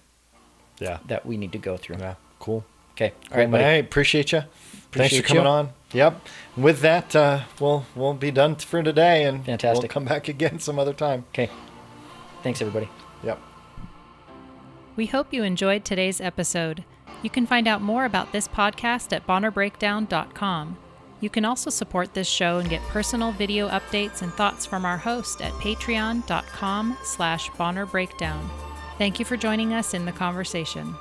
that we need to go through. Yeah, cool. Okay. All right, buddy. Hey, appreciate you. Thanks for coming on. Yep. With that, we'll be done for today, and fantastic. We'll come back again some other time. Okay. Thanks, everybody. Yep. We hope you enjoyed today's episode. You can find out more about this podcast at bonnerbreakdown.com. You can also support this show and get personal video updates and thoughts from our host at patreon.com/bonnerbreakdown. Thank you for joining us in the conversation.